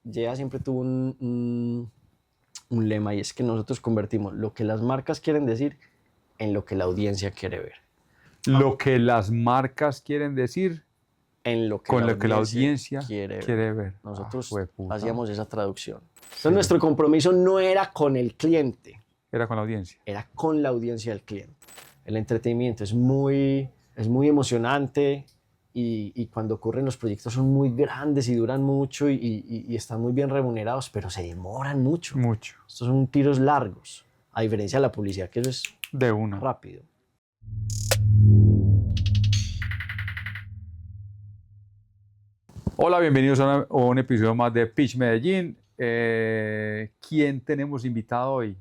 Yea siempre tuvo un lema, y es que nosotros convertimos lo que las marcas quieren decir en lo que la audiencia quiere ver. Lo que las marcas quieren decir En lo que con la lo que la audiencia audiencia quiere ver. ver. Nosotros Jueputa. hacíamos esa traducción. Entonces Sí. nuestro compromiso no era con el cliente, Era con la audiencia. era con la audiencia del cliente. El entretenimiento es muy emocionante y cuando ocurren los proyectos son muy grandes y duran mucho y están muy bien remunerados, pero se demoran mucho. Mucho. Estos son tiros largos, a diferencia de la publicidad, que eso es De una. rápido. Hola, bienvenidos a un episodio más de Pitch Medellín. ¿Quién tenemos invitado hoy?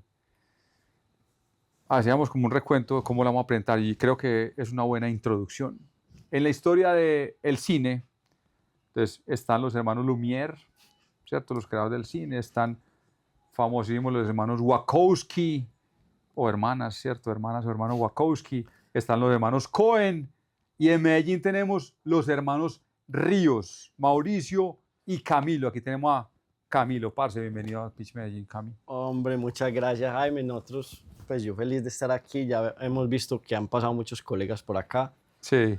Hacíamos como un recuento de cómo la vamos a presentar y creo que es una buena introducción. En la historia del cine, entonces, están los hermanos Lumière, ¿cierto? Los creadores del cine, están famosísimos los hermanos Wachowski, o hermanas, ¿cierto? Hermanas o hermanos Wachowski, están los hermanos Cohen, y en Medellín tenemos los hermanos Ríos, Mauricio y Camilo. Aquí tenemos a Camilo, parce, bienvenido a Pitch Medellín, Cami. Hombre, muchas gracias, Jaime. Nosotros, pues yo feliz de estar aquí. Ya hemos visto que han pasado muchos colegas por acá. Sí.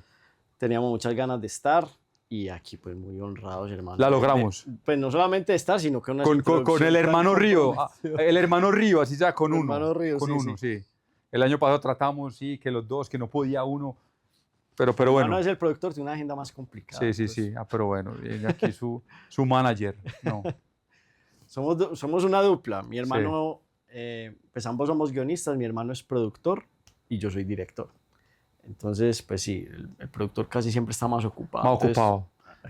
Teníamos muchas ganas de estar y aquí pues muy honrados, hermano. La logramos. Pues no solamente de estar, sino que una Con el hermano Río, el hermano Río, así ya, con El uno. hermano Río, con sí, uno, sí. El año pasado tratamos, sí, que los dos, que no podía uno, pero Mi bueno. hermano es el productor, tiene una agenda más complicada. Sí, sí, sí, pero bueno, viene aquí su manager, no. Somos una dupla. Mi hermano, pues ambos somos guionistas, mi hermano es productor y yo soy director. Entonces, pues sí, el productor casi siempre está más ocupado. Más ocupado,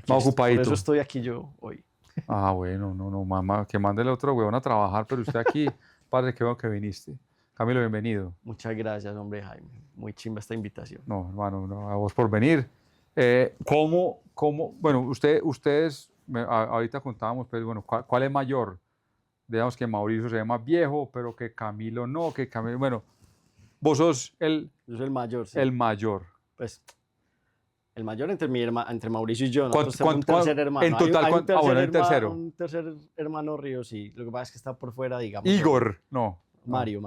más ocupadito. Por eso estoy aquí yo hoy. Ah, bueno, no, mamá, que mande el otro huevón a trabajar, pero usted aquí, padre, qué bueno que viniste. Camilo, bienvenido. Muchas gracias, hombre, Jaime. Muy chimba esta invitación. No, hermano, no, a vos por venir. Bueno, ustedes, ahorita contábamos, pues, bueno, ¿cuál es mayor? Digamos que Mauricio se ve más viejo, pero que Camilo no, que Camilo, bueno, vos sos Yo soy el mayor, sí. el mayor. Pues, el mayor entre Mauricio y yo. ¿Cuánto- Nosotros tenemos un tercer hermano. en total, hay un cuánto? Ah, bueno, hay tercero. Un tercer hermano Río, sí. Lo que pasa es que está por fuera, digamos. Igor, no. Mario.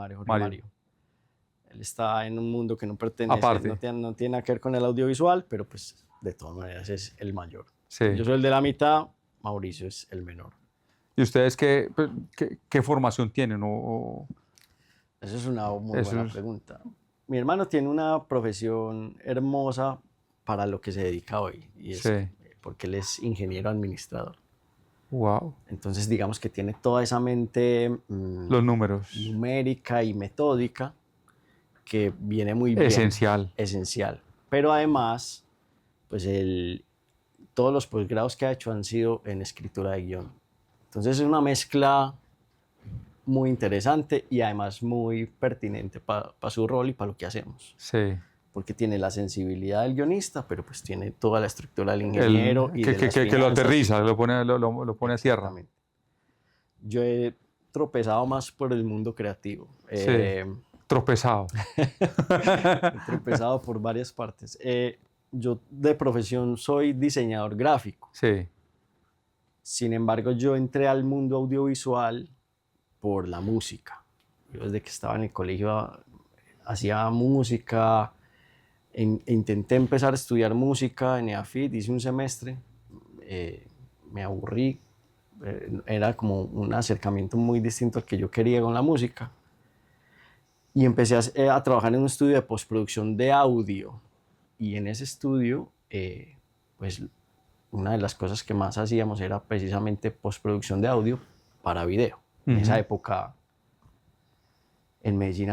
Él está en un mundo que no pertenece, Aparte. no tiene nada que ver con el audiovisual, pero pues de todas maneras es el mayor. Sí. Yo soy el de la mitad, Mauricio es el menor. ¿Y ustedes qué formación tienen? Esa es una muy buena pregunta. Mi hermano tiene una profesión hermosa para lo que se dedica hoy, y es porque él es ingeniero administrador. Wow. Entonces, digamos que tiene toda esa mente los números, numérica y metódica que viene muy bien. Esencial. Pero además, pues todos los posgrados que ha hecho han sido en escritura de guión. Entonces es una mezcla muy interesante y además muy pertinente para su rol y para lo que hacemos. Sí. Porque tiene la sensibilidad del guionista, pero pues tiene toda la estructura del ingeniero y que lo aterriza, lo pone a tierra. Yo he tropezado más por el mundo creativo. Tropezado. He tropezado por varias partes. Yo de profesión soy diseñador gráfico. Sí. Sin embargo, yo entré al mundo audiovisual por la música. Yo desde que estaba en el colegio hacía música. Intenté empezar a estudiar música en EAFIT, hice un semestre, me aburrí, era como un acercamiento muy distinto al que yo quería con la música. Y empecé a trabajar en un estudio de postproducción de audio. Y en ese estudio, pues una de las cosas que más hacíamos era precisamente postproducción de audio para video. En esa época, en Medellín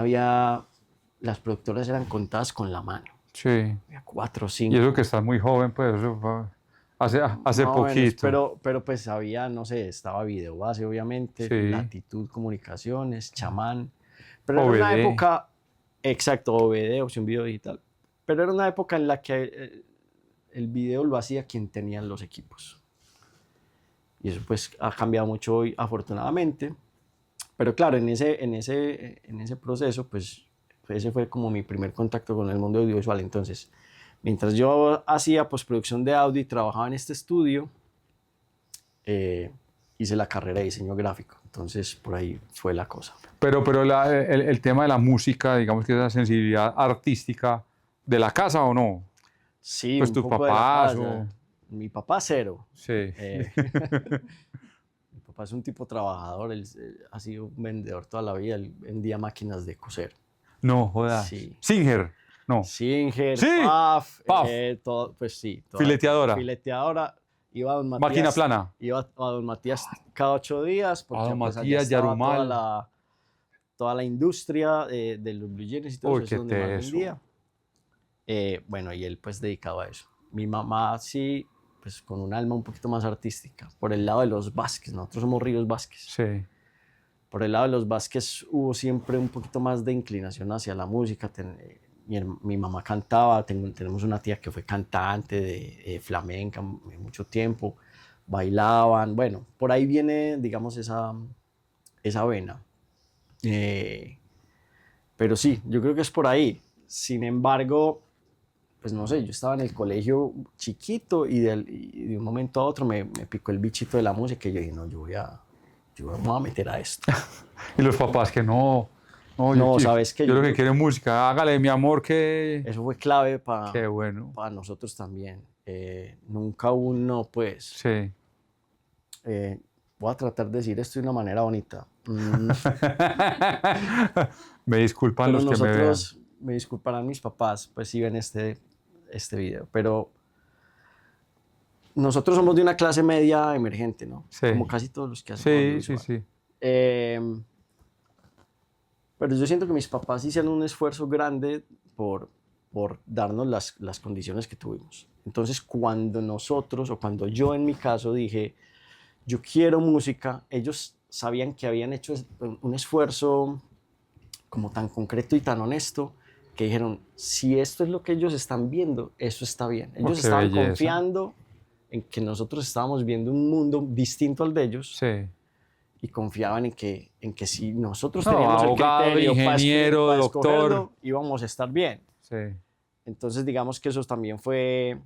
las productoras eran contadas con la mano. Sí. Había 4 o 5. Y eso que estás muy joven, pues, eso hace poquito. Pero pues había, no sé, estaba Videobase, obviamente, Latitud Comunicaciones, Chamán. Pero OBD. Era una época, exacto, OBD, Opción Video Digital. Pero era una época en la que el video lo hacía quien tenía los equipos. Y eso pues ha cambiado mucho hoy, afortunadamente. Pero claro, en ese proceso, pues ese fue como mi primer contacto con el mundo audiovisual. Entonces, mientras yo hacía postproducción de audio y trabajaba en este estudio, hice la carrera de diseño gráfico. Entonces, por ahí fue la cosa. Pero el tema de la música, digamos que esa sensibilidad artística de la casa o no, Sí, pues un tus poco de la papás casa. o... Mi papá cero. Sí. Mi papá es un tipo trabajador, él ha sido un vendedor toda la vida, él vendía máquinas de coser. No, jodas. Sí. Singer, no. Singer, Sí, Paf, Paf. Todo, pues sí. Fileteadora. Fileteadora. Iba a don Matías. Máquina plana. Iba a don Matías cada 8 días, porque A don pues, allá Matías, estaba Yarumal. toda la industria de los blue jeans y todo Uy, eso, qué es donde más teso. vendía. Bueno, y él pues dedicado a eso. Mi mamá sí, pues con un alma un poquito más artística, por el lado de los Vázquez, nosotros somos Ríos Vázquez. Sí. Por el lado de los Vázquez hubo siempre un poquito más de inclinación hacia la música. Mi mamá cantaba, tenemos una tía que fue cantante de flamenca mucho tiempo, bailaban, bueno, por ahí viene, digamos, esa vena. Pero sí, yo creo que es por ahí. Sin embargo, pues no sé, yo estaba en el colegio chiquito y de un momento a otro me picó el bichito de la música y yo dije, no, yo me voy a meter a esto. Y los papás que no. No, sabes que yo lo que creo quiero es música. Hágale, mi amor, que. eso fue clave Qué bueno. para nosotros también. Nunca uno, pues, Sí. voy a tratar de decir esto de una manera bonita. Me disculpan Pero los que me vean. nosotros, me disculparán mis papás, pues si ven este video, pero nosotros somos de una clase media emergente, ¿no? Sí. Como casi todos los que hacen Sí, audiovisual. sí, sí. Pero yo siento que mis papás hicieron un esfuerzo grande por darnos las condiciones que tuvimos. Entonces, cuando nosotros, o cuando yo en mi caso dije, yo quiero música, ellos sabían que habían hecho un esfuerzo como tan concreto y tan honesto, que dijeron, si esto es lo que ellos están viendo, eso está bien. Ellos qué estaban belleza. confiando en que nosotros estábamos viendo un mundo distinto al de ellos. Sí. Y confiaban en que si nosotros No, teníamos abogado, el criterio ingeniero, para doctor. escogerlo, íbamos a estar bien. Sí. Entonces, digamos que eso también fue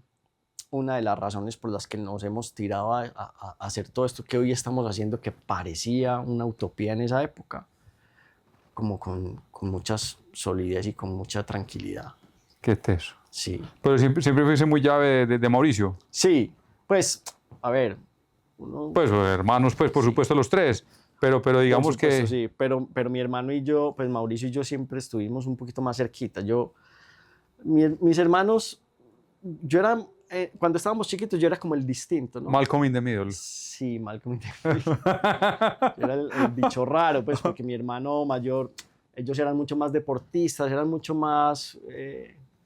una de las razones por las que nos hemos tirado a hacer todo esto que hoy estamos haciendo, que parecía una utopía en esa época, como con mucha solidez y con mucha tranquilidad. Qué teso. Sí. Pero siempre fuiste muy llave de Mauricio. Sí, pues, a ver. Pues hermanos, pues por supuesto los tres, pero digamos por supuesto, que... sí, pero mi hermano y yo, pues Mauricio y yo siempre estuvimos un poquito más cerquita. Mis hermanos, yo era, cuando estábamos chiquitos, yo era como el distinto, ¿no? Malcolm in the Middle. Sí, Malcolm in the Middle. Yo era el bicho raro, pues, porque mi hermano mayor, ellos eran mucho más deportistas, eran mucho más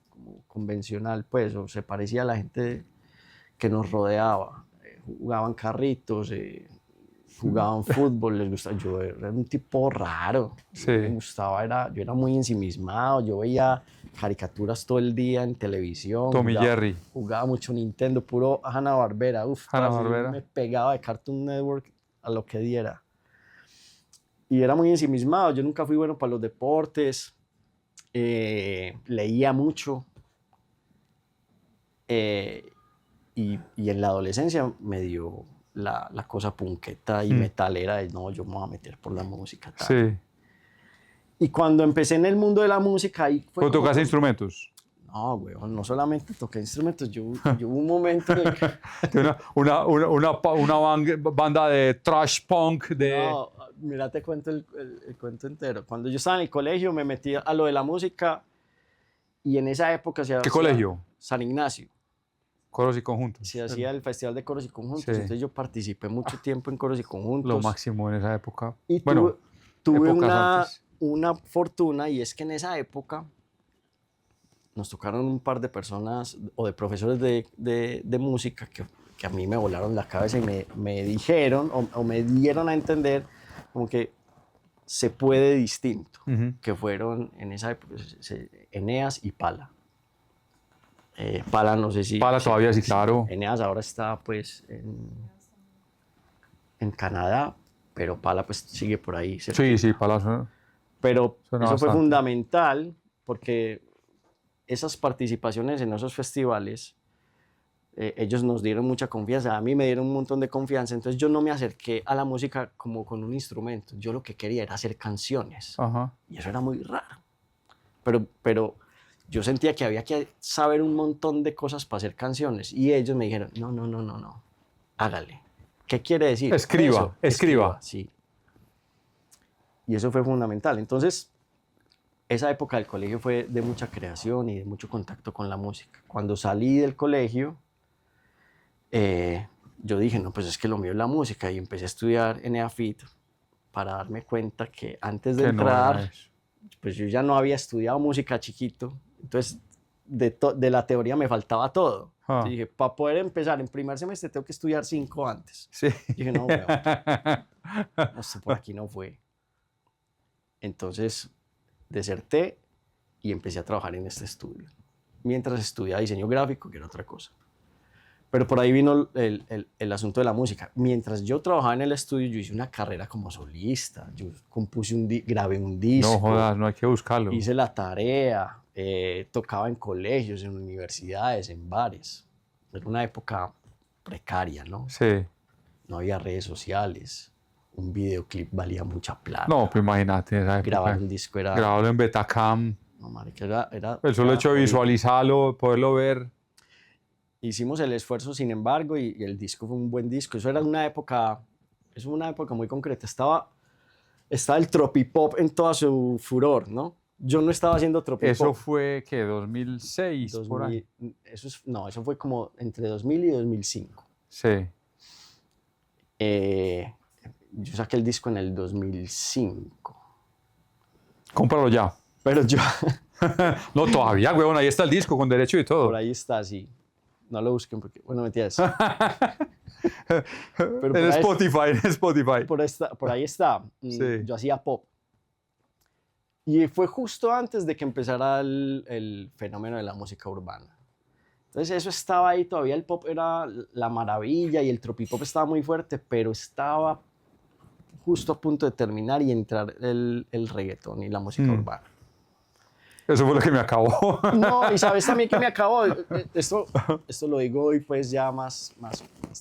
como convencional, pues, o se parecía a la gente que nos rodeaba. Jugaban carritos, jugaban fútbol, les gustaba. Yo era un tipo raro. Sí. Me gustaba, yo era muy ensimismado, yo veía caricaturas todo el día en televisión. Tommy Jerry. Jugaba mucho Nintendo, puro Hanna-Barbera. Hanna-Barbera. Me pegaba de Cartoon Network a lo que diera. Y era muy ensimismado, yo nunca fui bueno para los deportes, leía mucho. Y en la adolescencia me dio la cosa punqueta y metalera de no, yo me voy a meter por la música. Tal. Sí. Y cuando empecé en el mundo de la música, ahí fue. ¿O tocaste instrumentos? No, güey, no solamente toqué instrumentos, yo hubo un momento en el que. una banda de trash punk de... No, mira, te cuento el cuento entero. Cuando yo estaba en el colegio me metí a lo de la música y en esa época se hacía. ¿Qué colegio? San Ignacio. Coros y conjuntos. Se hacía el Festival de Coros y Conjuntos, Sí. Entonces yo participé mucho tiempo en Coros y Conjuntos. Lo máximo en esa época. Y bueno, tuve épocas antes. una fortuna, y es que en esa época nos tocaron un par de personas o de profesores de música que a mí me volaron la cabeza y me dijeron o me dieron a entender como que se puede distinto, que fueron en esa época Eneas y Pala. Pala no sé si... Pala todavía sí, claro. Eneas ahora está pues en Canadá, pero Pala pues sigue por ahí. Sí, Pala suena. Pero Suena eso fue bastante. fundamental porque esas participaciones en esos festivales ellos nos dieron mucha confianza, a mí me dieron un montón de confianza, entonces yo no me acerqué a la música como con un instrumento, yo lo que quería era hacer canciones, Ajá. y eso era muy raro, pero yo sentía que había que saber un montón de cosas para hacer canciones, y ellos me dijeron, no, no, no, no, no, hágale. ¿Qué quiere decir? Escriba, Eso, escriba. Sí. Y eso fue fundamental. Entonces, esa época del colegio fue de mucha creación y de mucho contacto con la música. Cuando salí del colegio, yo dije, no, pues es que lo mío es la música, y empecé a estudiar en EAFIT para darme cuenta que antes de Que no era entrar, eso. pues yo ya no había estudiado música chiquito, entonces de la teoría me faltaba todo. Ah. Entonces dije, para poder empezar en primer semestre tengo que estudiar 5 antes. Sí. Dije, no, weón, no sé, por aquí no fue. Entonces deserté y empecé a trabajar en este estudio, mientras estudiaba diseño gráfico, que era otra cosa. Pero por ahí vino el asunto de la música. Mientras yo trabajaba en el estudio, yo hice una carrera como solista. Yo compuse grabé un disco. No jodas, no hay que buscarlo. Hice la tarea, tocaba en colegios, en universidades, en bares. Era una época precaria, ¿no? Sí. No había redes sociales. Un videoclip valía mucha plata. No, pues imagínate, en esa época. Grabar un disco era... Grabarlo en Betacam. No, marica, era El solo hecho de visualizarlo, poderlo ver. Hicimos el esfuerzo, sin embargo, y el disco fue un buen disco. Eso era una época muy concreta. Estaba el tropipop en toda su furor, ¿no? Yo no estaba haciendo tropipop. Eso fue, ¿qué? 2006, por ahí. No, eso fue como entre 2000 y 2005. Sí. Yo saqué el disco en el 2005. Cómpralo ya. Pero yo... No, todavía, huevón, ahí está el disco con derecho y todo. Por ahí está, sí. No lo busquen porque... Bueno, mentiras. Pero en Spotify. Por ahí está. Sí. Yo hacía pop. Y fue justo antes de que empezara el fenómeno de la música urbana. Entonces eso estaba ahí, todavía el pop era la maravilla y el tropipop estaba muy fuerte, pero estaba justo a punto de terminar y entrar el reggaetón y la música urbana. Eso fue lo que me acabó. No, y sabes también que me acabó. Esto lo digo hoy pues ya más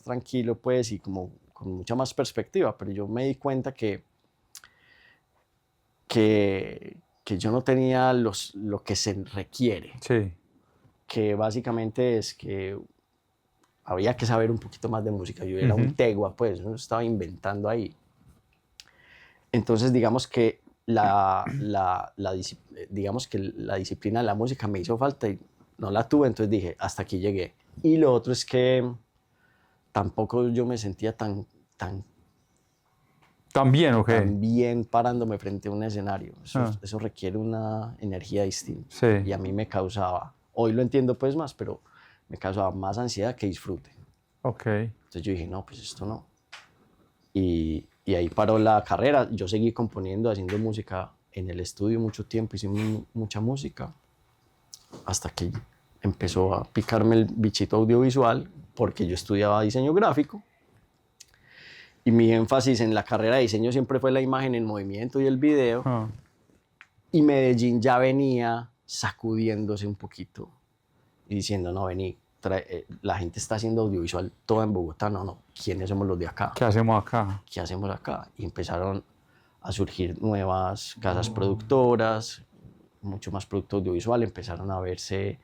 tranquilo pues y como con mucha más perspectiva, pero yo me di cuenta que yo no tenía lo que se requiere. Sí. Que básicamente es que había que saber un poquito más de música. Yo era un tegua, pues, yo estaba inventando ahí. Entonces, digamos que la disciplina de la música me hizo falta y no la tuve, entonces dije, hasta aquí llegué. Y lo otro es que tampoco yo me sentía tan ¿También o qué? tan bien parándome frente a un escenario. Eso requiere una energía distinta. Sí. Y a mí me causaba, hoy lo entiendo pues más, pero me causaba más ansiedad que disfrute. Ok. Entonces yo dije, no, pues esto no. Y ahí paró la carrera. Yo seguí componiendo, haciendo música en el estudio mucho tiempo, hice mucha música, hasta que empezó a picarme el bichito audiovisual, porque yo estudiaba diseño gráfico. Y mi énfasis en la carrera de diseño siempre fue la imagen en movimiento y el video. Y Medellín ya venía sacudiéndose un poquito y diciendo, no, vení, la gente está haciendo audiovisual toda en Bogotá. No, ¿quiénes somos los de acá? ¿Qué hacemos acá? ¿Qué hacemos acá? Y empezaron a surgir nuevas casas productoras, mucho más producto audiovisual, empezaron a verse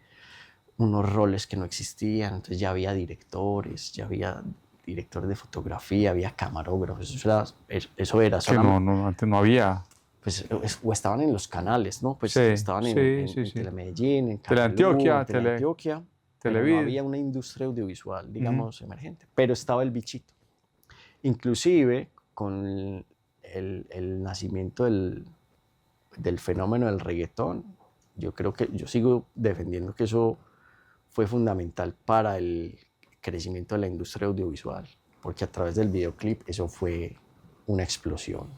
unos roles que no existían, entonces ya había directores, ya había director de fotografía, había camarógrafos, eso era Que no, antes no había. Pues, o estaban en los canales, ¿no? Pues sí, estaban en sí. Telemedellín, en Teleantioquia, Teleantioquia, pero no había una industria audiovisual, digamos, emergente, pero estaba el bichito. Inclusive, con el nacimiento del fenómeno del reggaetón, yo sigo defendiendo que eso fue fundamental para el crecimiento de la industria audiovisual, porque a través del videoclip eso fue una explosión.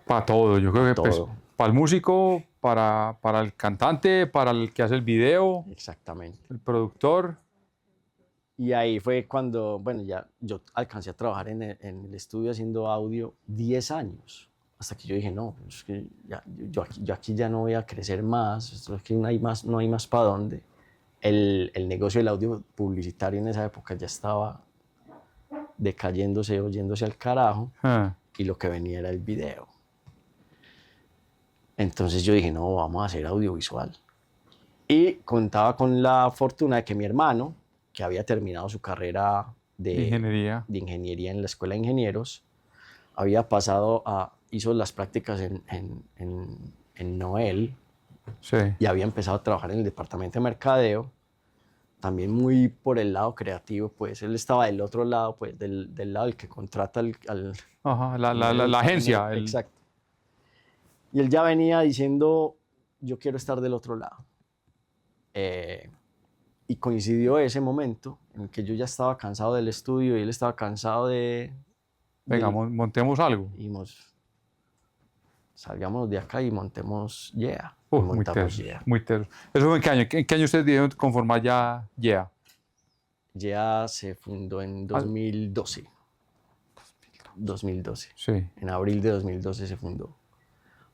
Para todo, yo creo que pues, Todo. para el músico, para el cantante, para el que hace el video, Exactamente. el productor. Y ahí fue cuando, bueno, ya yo alcancé a trabajar en el estudio haciendo audio 10 años, hasta que yo dije, no, es que yo aquí ya no voy a crecer más, esto es que no hay más para dónde. el negocio del audio publicitario en esa época ya estaba decayéndose, oyéndose al carajo, y lo que venía era el video. Entonces yo dije, no, vamos a hacer audiovisual. Y contaba con la fortuna de que mi hermano, que había terminado su carrera de ingeniería en la Escuela de Ingenieros, había pasado hizo las prácticas en Noel, Sí. y había empezado a trabajar en el departamento de mercadeo, también muy por el lado creativo, pues él estaba del otro lado, pues del lado del que contrata Ajá, la agencia. Exacto. Y él ya venía diciendo, yo quiero estar del otro lado. Y coincidió ese momento en el que yo ya estaba cansado del estudio y él estaba cansado Venga, montemos algo. Salgamos de acá y montemos Yeah. Muy teso, muy teso. ¿Eso fue en qué año? ¿En qué año ustedes dijeron conformar ya Yeah? Yeah se fundó en 2012. 2012. Sí. En abril de 2012 se fundó.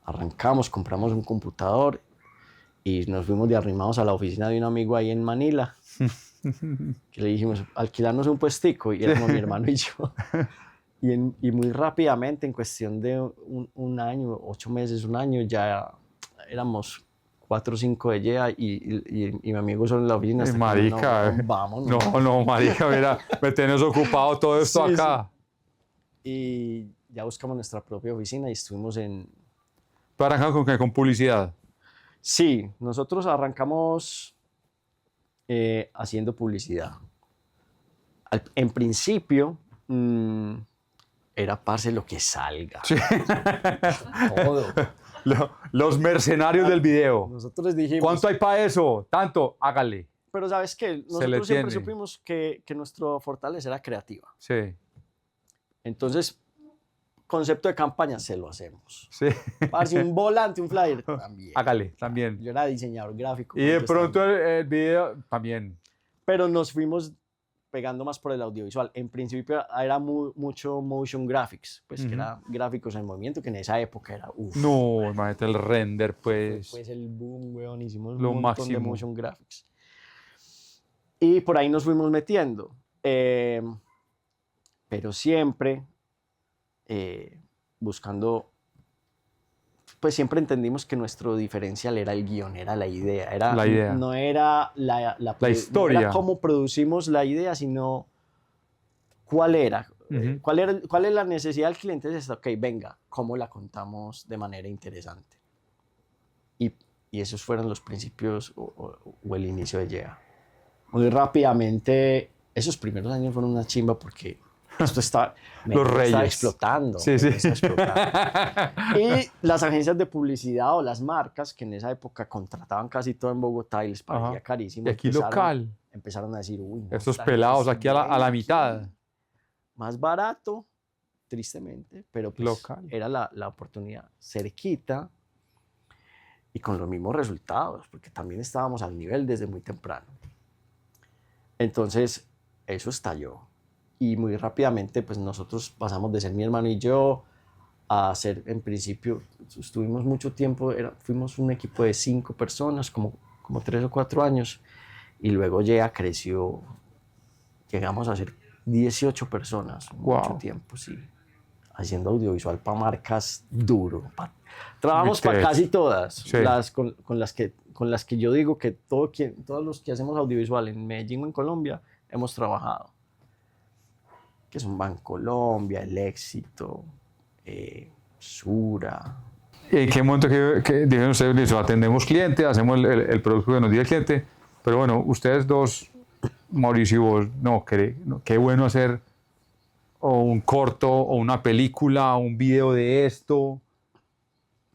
Arrancamos, compramos un computador y nos fuimos de arrimados a la oficina de un amigo ahí en Manila, que le dijimos, alquilarnos un puestico, y éramos mi hermano y yo. Y muy rápidamente, en cuestión de un año, 8 meses, un año, ya éramos 4 o 5 de Yeah, y mi amigo solo en la oficina. Marica, no, vámonos. No, marica, mira, me tenés ocupado todo esto Sí, acá. Sí. Y ya buscamos nuestra propia oficina y estuvimos en... ¿Tú arrancas con qué? ¿Con publicidad? Sí, nosotros arrancamos haciendo publicidad. En principio, era parce lo que salga. Sí. Todo. Los mercenarios del video. Nosotros dijimos... ¿Cuánto hay para eso? Tanto, hágale. Pero ¿sabes qué? Nosotros siempre supimos que nuestra fortaleza era creativa. Sí. Entonces, concepto de campaña se lo hacemos. Sí. Parce, un volante, un flyer, también. Hágale, también. Yo era diseñador gráfico. Y de pronto el video, también. Pero nos fuimos pegando más por el audiovisual. En principio era mucho motion graphics, pues que era gráficos en movimiento, que en esa época era uff. No, imagínate el render, pues. Pues el boom, weón, hicimos lo un montón máximo de motion graphics. Y por ahí nos fuimos metiendo. Pero siempre buscando, pues siempre entendimos que nuestro diferencial era el guión, era la idea. La idea. No era la historia. No era cómo producimos la idea, sino cuál era. ¿Cuál es la necesidad del cliente? Es esta, ok, venga, ¿cómo la contamos de manera interesante? Y esos fueron los principios o el inicio de Yeah. Muy rápidamente, esos primeros años fueron una chimba porque esto estaba explotando. Sí, sí. Y las agencias de publicidad o las marcas, que en esa época contrataban casi todo en Bogotá y les parecía carísimo. Y aquí local. Empezaron a decir, uy, no, estos pelados aquí a la mitad. Más barato, tristemente, pero pues local. Era la oportunidad cerquita y con los mismos resultados, porque también estábamos al nivel desde muy temprano. Entonces, eso estalló. Y muy rápidamente, pues nosotros pasamos de ser mi hermano y yo a ser, en principio, estuvimos mucho tiempo, fuimos un equipo de 5 personas, como 3 o 4 años, y luego Yeah creció, llegamos a ser 18 personas, mucho tiempo, sí, haciendo audiovisual para marcas duro. Trabajamos para casi todas, sí. con las que yo digo que todos los que hacemos audiovisual en Medellín o en Colombia hemos trabajado, que son Bancolombia, El Éxito, Sura. ¿En qué momento que dijeron ustedes, atendemos cliente, hacemos el producto que nos diga el cliente? Pero bueno, ustedes dos, Mauricio y vos, qué bueno hacer o un corto, o una película, o un video de esto.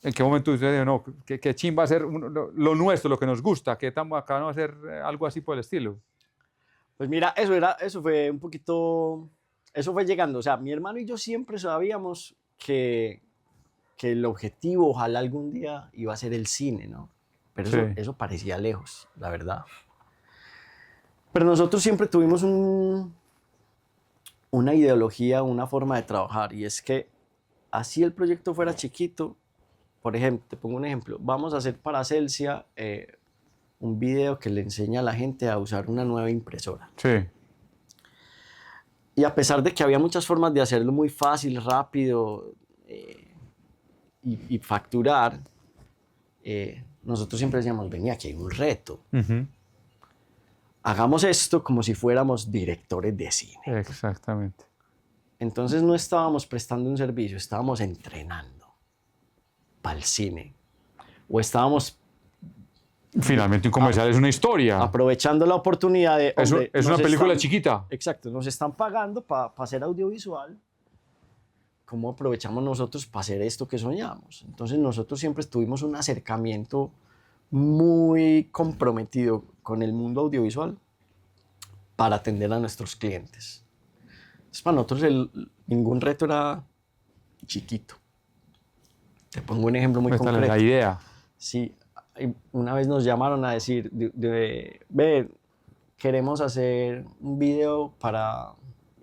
¿En qué momento ustedes dijeron, no, qué chimba hacer lo nuestro, lo que nos gusta, que estamos acá no hacer algo así por el estilo? Pues mira, eso fue un poquito... Eso fue llegando, o sea, mi hermano y yo siempre sabíamos que el objetivo, ojalá algún día, iba a ser el cine, ¿no? Pero sí. Eso parecía lejos, la verdad. Pero nosotros siempre tuvimos una ideología, una forma de trabajar, y es que así el proyecto fuera chiquito, por ejemplo, te pongo un ejemplo, vamos a hacer para Celsia un video que le enseña a la gente a usar una nueva impresora. Sí. Y a pesar de que había muchas formas de hacerlo muy fácil, rápido y facturar, nosotros siempre decíamos, venía, aquí hay un reto. Hagamos esto como si fuéramos directores de cine. Exactamente. Entonces no estábamos prestando un servicio, estábamos entrenando para el cine. O estábamos Finalmente un comercial es una historia. aprovechando la oportunidad de... Es hombre, una nos película están- chiquita. Exacto, nos están pagando para hacer audiovisual. ¿Cómo aprovechamos nosotros para hacer esto que soñamos? Entonces nosotros siempre tuvimos un acercamiento muy comprometido con el mundo audiovisual para atender a nuestros clientes. Entonces, para nosotros ningún reto era chiquito. Te pongo un ejemplo muy Esta es concreto. la idea. Sí, una vez nos llamaron a decir, ve, queremos hacer un video para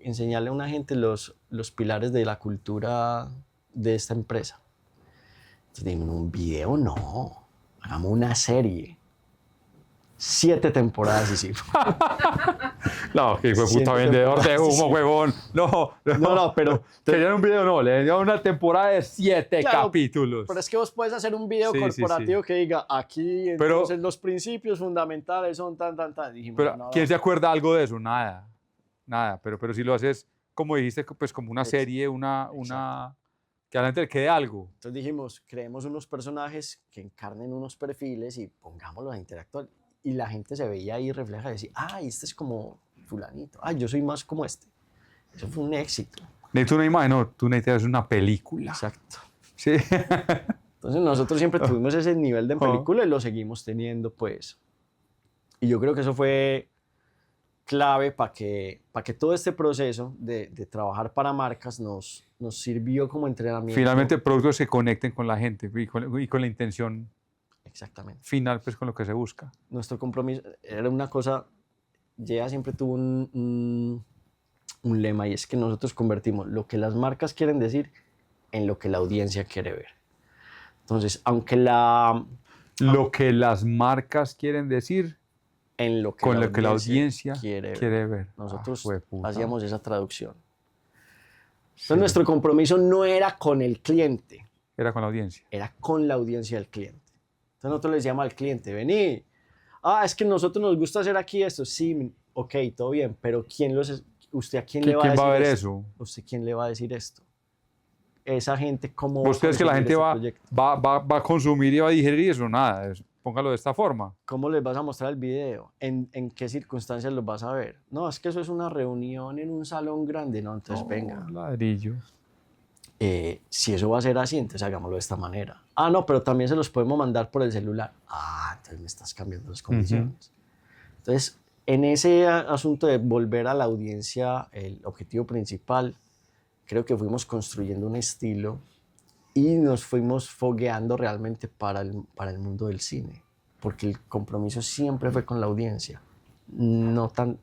enseñarle a una gente los pilares de la cultura de esta empresa. Entonces dijimos, un video no, hagamos una serie. 7 temporadas hicimos. No, que fue puta Siento vendedor de temporadas, humo, sí. huevón. No, No, pero... Querían un video, no, le dieron una temporada de 7 Claro, capítulos. Pero es que vos puedes hacer un video Sí, sí, corporativo sí. que diga, aquí Pero- entonces los principios fundamentales son tan. Dijimos, Pero, no, ¿quién se acuerda algo de eso? Nada. Nada. Pero si lo haces, como dijiste, pues como una serie, que a la gente le quede algo. Entonces dijimos, creemos unos personajes que encarnen unos perfiles y pongámoslos a interactuar. Y la gente se veía ahí reflejada y decía, este es como fulanito, yo soy más como este. Eso fue un éxito. Necesito una imagen, no, tú necesitas una película. Exacto. Sí. Entonces nosotros siempre tuvimos ese nivel de película y lo seguimos teniendo, pues. Y yo creo que eso fue clave para que todo este proceso de trabajar para marcas nos sirvió como entrenamiento. Finalmente, productos se conecten con la gente y con la intención Exactamente. final, pues con lo que se busca. Nuestro compromiso era una cosa, YEA siempre tuvo un lema y es que nosotros convertimos lo que las marcas quieren decir en lo que la audiencia quiere ver. Entonces, aunque Lo que las marcas quieren decir en lo que con la lo que la audiencia quiere ver. Nosotros Jueputa. hacíamos esa traducción. Entonces, Sí. nuestro compromiso no era con el cliente, Era con la audiencia. era con la audiencia del cliente. Entonces, nosotros le decíamos al cliente, vení, es que nosotros nos gusta hacer aquí esto. Sí, ok, todo bien, pero ¿usted a quién le va a ¿Quién decir va a ver esto? eso? ¿Usted quién le va a decir esto? Esa gente, ¿cómo ¿Vos crees que la gente va proyecto? a consumir y va a digerir eso? Nada, póngalo de esta forma. ¿Cómo les vas a mostrar el video? ¿En qué circunstancias los vas a ver? No, es que eso es una reunión en un salón grande. No, entonces venga. Ladrillo. Si eso va a ser así, entonces hagámoslo de esta manera. No, pero también se los podemos mandar por el celular. Entonces me estás cambiando las condiciones. Entonces, en ese asunto de volver a la audiencia, el objetivo principal, creo que fuimos construyendo un estilo y nos fuimos fogueando realmente para el mundo del cine, porque el compromiso siempre fue con la audiencia, no tan,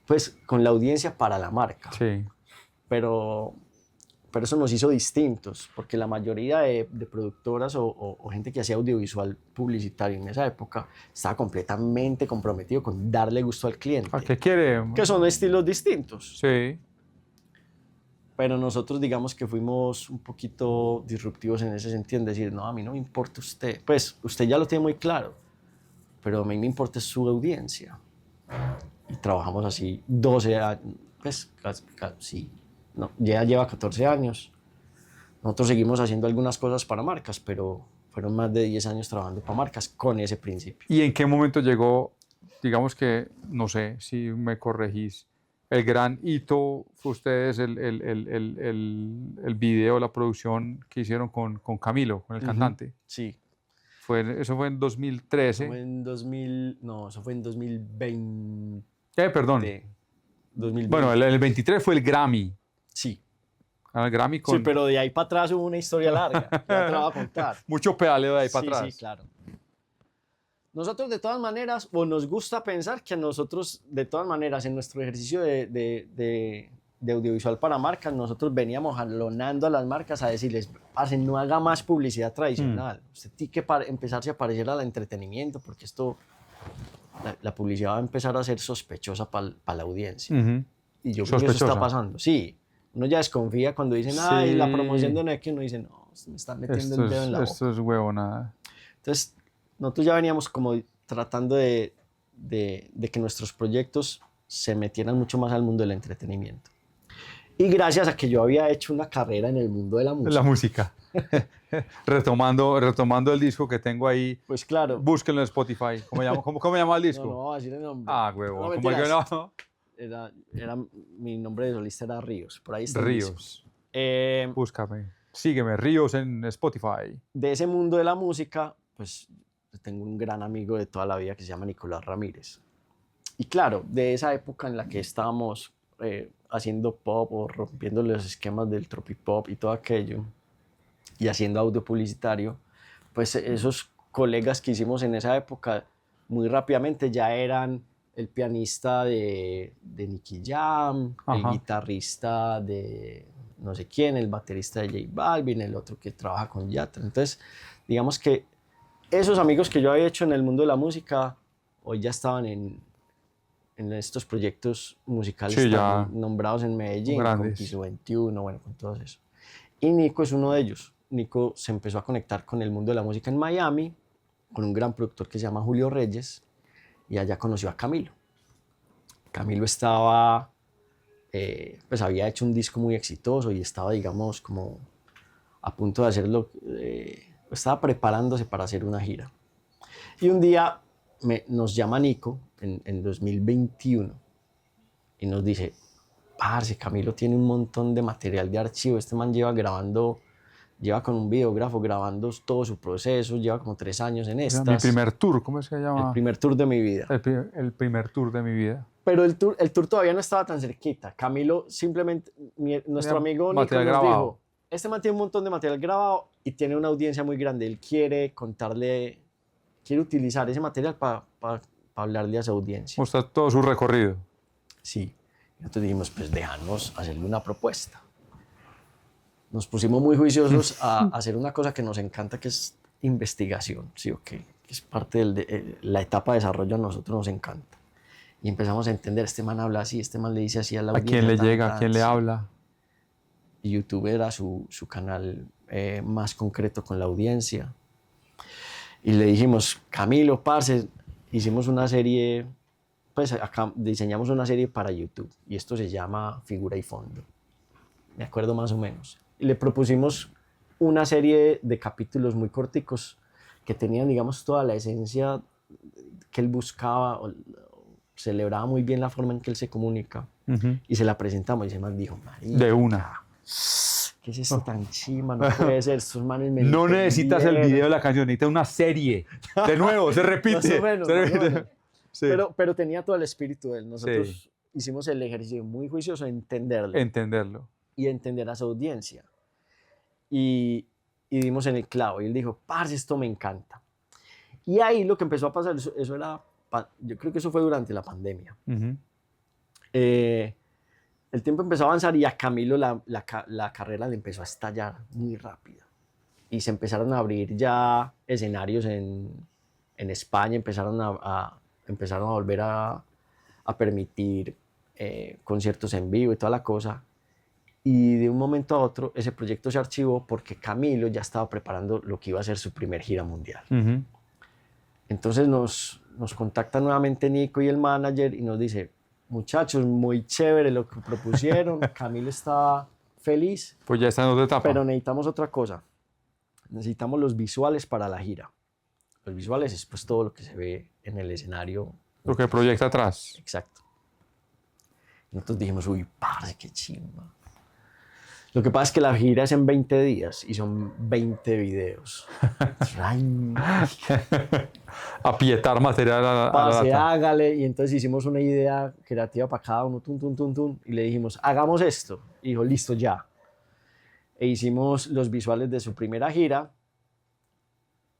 pues con la audiencia para la marca, Sí. pero eso nos hizo distintos, porque la mayoría de productoras o gente que hacía audiovisual publicitario en esa época estaba completamente comprometido con darle gusto al cliente, ¿A qué quiere? que son estilos distintos. Sí. Pero nosotros digamos que fuimos un poquito disruptivos en ese sentido, en decir, no, a mí no me importa usted, pues usted ya lo tiene muy claro, pero a mí me importa su audiencia. Y trabajamos así 12 años, pues casi, no, ya lleva 14 años. Nosotros seguimos haciendo algunas cosas para marcas, pero fueron más de 10 años trabajando para marcas con ese principio. ¿Y en qué momento llegó, digamos que, no sé si me corregís, el gran hito fue ustedes el video, la producción que hicieron con Camilo, con el cantante? Sí. Eso fue en 2013. Fue en 2000, no, eso fue en 2020. Perdón. 2020. Bueno, el 23 fue el Grammy. Sí. El Grammy con Sí, pero de ahí para atrás hubo una historia larga. Ya te la voy a contar. mucho pedaleo de ahí para atrás. Sí, claro. Nosotros de todas maneras, o nos gusta pensar que nosotros de todas maneras en nuestro ejercicio de audiovisual para marcas, nosotros veníamos jalonando a las marcas a decirles, parce, no haga más publicidad tradicional. Usted tiene que empezarse a parecer al entretenimiento porque esto la publicidad va a empezar a ser sospechosa para la audiencia. Ujú. Y yo creo que eso está Sospechosa. pasando. Sí, uno ya desconfía cuando dicen, ay, la Sí. promoción de Nike, uno dice, no, me están metiendo el dedo en la boca. Esto es huevonada. Entonces, nosotros ya veníamos como tratando de que nuestros proyectos se metieran mucho más al mundo del entretenimiento. Y gracias a que yo había hecho una carrera en el mundo de la música. La música. retomando el disco que tengo ahí, Pues claro. búsquenlo en Spotify. ¿Cómo llama el disco? No, así era el nombre. Ah, huevón. No, ¿Cómo que mentiras. no? Mi nombre de solista era Ríos. Por ahí está el disco. Ríos. Búscame. Sígueme, Ríos en Spotify. De ese mundo de la música, pues tengo un gran amigo de toda la vida que se llama Nicolás Ramírez. Y claro, de esa época en la que estábamos haciendo pop o rompiendo los esquemas del tropipop y todo aquello, y haciendo audio publicitario, pues esos colegas que hicimos en esa época muy rápidamente ya eran el pianista de Nicky Jam, el guitarrista de no sé quién, el baterista de J Balvin, el otro que trabaja con Yatra. Entonces, digamos que esos amigos que yo había hecho en el mundo de la música, hoy ya estaban en estos proyectos musicales sí, ya nombrados en Medellín, grandes. con Piso 21, bueno, con todo eso. Y Nico es uno de ellos. Nico se empezó a conectar con el mundo de la música en Miami, con un gran productor que se llama Julio Reyes, y allá conoció a Camilo. Camilo estaba, pues había hecho un disco muy exitoso y estaba, digamos, como a punto de hacerlo, estaba preparándose para hacer una gira. Y un día nos llama Nico en 2021 y nos dice, parce, Camilo tiene un montón de material de archivo, este man lleva con un videógrafo grabando todo su proceso, lleva como 3 años en estas. Mi primer tour, ¿cómo se llama? El primer tour de mi vida. El primer tour de mi vida. Pero el tour todavía no estaba tan cerquita. Camilo simplemente, nuestro amigo Nico nos dijo, este man tiene un montón de material grabado y tiene una audiencia muy grande. Él quiere quiere utilizar ese material para hablarle a su audiencia. Mostrar todo su recorrido. Sí. Nosotros dijimos, pues déjanos hacerle una propuesta. Nos pusimos muy juiciosos a hacer una cosa que nos encanta, que es investigación, ¿sí o qué? Que es parte de la etapa de desarrollo, a nosotros nos encanta. Y empezamos a entender, este man habla así, este man le dice así a la audiencia. ¿A quién le llega? ¿A quién le habla? Y YouTube era su canal más concreto con la audiencia. Y le dijimos, Camilo, parce, hicimos una serie, pues acá diseñamos una serie para YouTube. Y esto se llama Figura y Fondo. Me acuerdo más o menos. Y le propusimos una serie de capítulos muy corticos que tenían, digamos, toda la esencia que él buscaba, celebraba muy bien la forma en que él se comunica. Y se la presentamos y ese man dijo, marica, de una. ¿Qué es esto tan chima? No puede ser, estos manes me no necesitas el video de la canción, necesitas una serie. De nuevo, se repite. Más o menos. Sí. Pero tenía todo el espíritu de él. Nosotros hicimos el ejercicio muy juicioso de entenderlo. Y entender a su audiencia. Y dimos en el clavo. Y él dijo, parce, esto me encanta. Y ahí lo que empezó a pasar, eso era, yo creo que eso fue durante la pandemia. El tiempo empezó a avanzar y a Camilo la carrera le empezó a estallar muy rápido. Y se empezaron a abrir ya escenarios en España, empezaron a volver a permitir conciertos en vivo y toda la cosa. Y de un momento a otro ese proyecto se archivó porque Camilo ya estaba preparando lo que iba a ser su primer gira mundial. Entonces nos contacta nuevamente Nico y el manager y nos dice, muchachos, muy chévere lo que propusieron, Camilo está feliz, pues ya está en otra etapa. Pero necesitamos otra cosa, necesitamos los visuales para la gira. Los visuales es pues todo lo que se ve en el escenario. Lo que proyecta atrás. Exacto. Nosotros dijimos, uy, parce, qué chimba. Lo que pasa es que la gira es en 20 días y son 20 videos. Aprietar material a la data. Hágale. Y entonces hicimos una idea creativa para cada uno, y le dijimos, hagamos esto. Y dijo, listo, ya. E hicimos los visuales de su primera gira.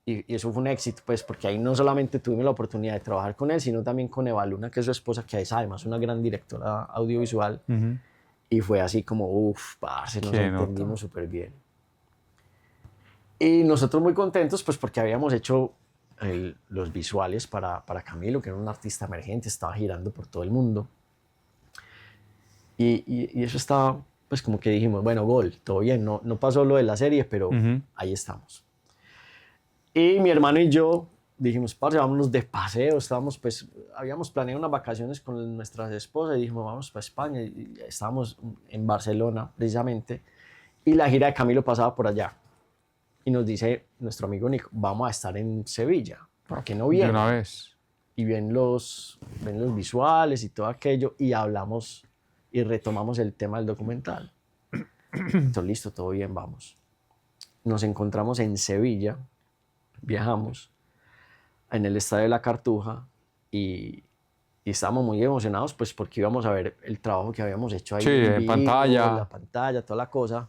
Y eso fue un éxito, pues, porque ahí no solamente tuvimos la oportunidad de trabajar con él, sino también con Eva Luna, que es su esposa, que es además una gran directora audiovisual. Y fue así como, uff, parce, nos entendimos súper bien. Y nosotros muy contentos, pues porque habíamos hecho los visuales para Camilo, que era un artista emergente, estaba girando por todo el mundo. Y eso estaba, pues como que dijimos, bueno, gol, todo bien, no pasó lo de la serie, pero ahí estamos. Y mi hermano y yo dijimos, parce, vámonos de paseo, pues, habíamos planeado unas vacaciones con nuestras esposas y dijimos, vamos para España, y estábamos en Barcelona precisamente, y la gira de Camilo pasaba por allá. Y nos dice nuestro amigo Nico, vamos a estar en Sevilla, ¿por qué no viene? De una vez. Y ven los visuales y todo aquello, y hablamos y retomamos el tema del documental. Entonces, listo, todo bien, vamos. Nos encontramos en Sevilla, viajamos en el Estadio de la Cartuja y estábamos muy emocionados pues porque íbamos a ver el trabajo que habíamos hecho ahí. Sí, en pantalla. La pantalla, toda la cosa.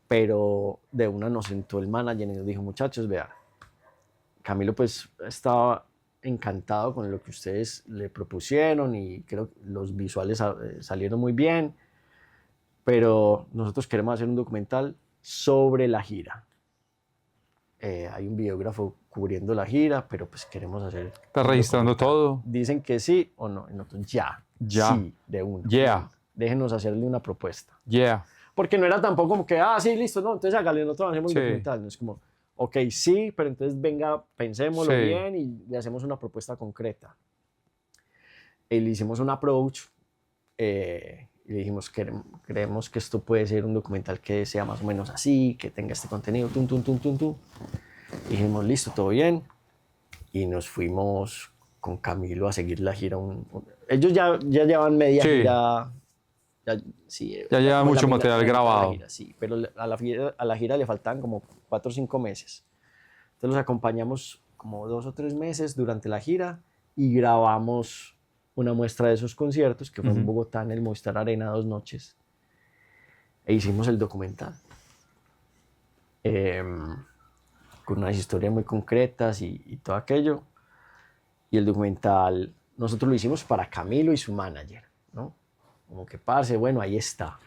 Pero de una nos sentó el manager y nos dijo, muchachos, vean, Camilo pues estaba encantado con lo que ustedes le propusieron y creo que los visuales salieron muy bien, pero nosotros queremos hacer un documental sobre la gira. Hay un videógrafo cubriendo la gira, pero pues queremos hacer... ¿Estás registrando todo? Dicen que sí o no, y nosotros ya, sí, de una. Yeah. Déjenos hacerle una propuesta. Yeah. Porque no era tampoco como que, sí, listo, no, entonces hágale, nosotros hacemos un documental. No es como, ok, sí, pero entonces venga, pensémoslo bien y le hacemos una propuesta concreta. Y le hicimos un approach y le dijimos, creemos que esto puede ser un documental que sea más o menos así, que tenga este contenido, Y dijimos, listo, todo bien. Y nos fuimos con Camilo a seguir la gira. Ellos ya llevan media gira. Ya lleva mucho material grabado. Gira, sí, pero a la gira le faltaban como 4 o 5 meses. Entonces los acompañamos como 2 o 3 meses durante la gira y grabamos una muestra de esos conciertos que fue en Bogotá, en el Movistar Arena, 2 noches. E hicimos el documental. Con unas historias muy concretas y todo aquello. Y el documental nosotros lo hicimos para Camilo y su manager, ¿no? Como que parce, bueno, ahí está.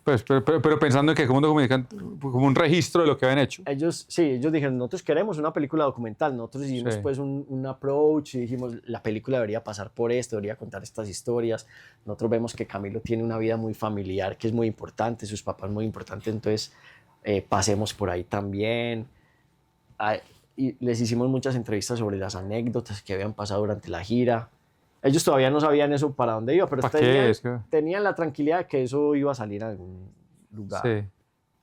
Pues, pero pensando en que como un registro de lo que habían hecho. Ellos dijeron, nosotros queremos una película documental. Nosotros hicimos pues un approach y dijimos, la película debería pasar por esto, debería contar estas historias. Nosotros vemos que Camilo tiene una vida muy familiar, que es muy importante, sus papás muy importantes, entonces pasemos por ahí también. Y les hicimos muchas entrevistas sobre las anécdotas que habían pasado durante la gira. Ellos todavía no sabían eso para dónde iba, pero tenían la tranquilidad de que eso iba a salir a algún lugar. Sí.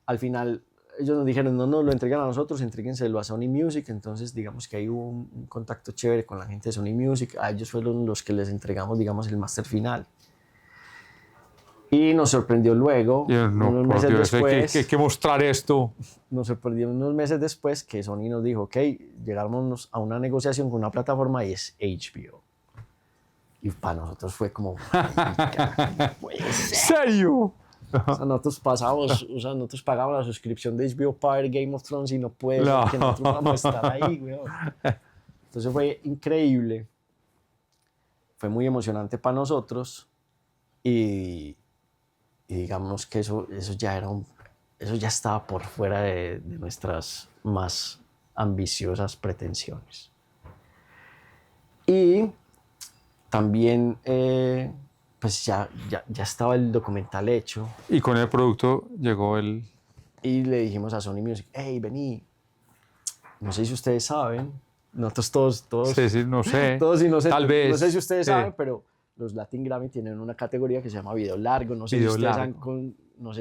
Al final, ellos nos dijeron, no nos lo entregan a nosotros, entréguenselo a Sony Music. Entonces, digamos que ahí hubo un contacto chévere con la gente de Sony Music. A ellos fueron los que les entregamos, digamos, el máster final. Y nos sorprendió luego, unos meses después... Hay que mostrar esto. Nos sorprendió unos meses después que Sony nos dijo, ok, llegamos a una negociación con una plataforma y es HBO. Y para nosotros fue como... ¿Serio? O sea, nosotros pagamos la suscripción de HBO para ver Game of Thrones y no puede ser que nosotros vamos a estar ahí, güey. Entonces fue increíble. Fue muy emocionante para nosotros. Y digamos que eso ya estaba por fuera de nuestras más ambiciosas pretensiones. Y también pues ya estaba el documental hecho. Y con el producto llegó el... Y le dijimos a Sony Music, hey, vení, no sé si ustedes saben, nosotros todos... Sí, no sé. Todos y no sé, Tal vez. No sé si ustedes saben, pero los Latin Grammy tienen una categoría que se llama video largo. No sé si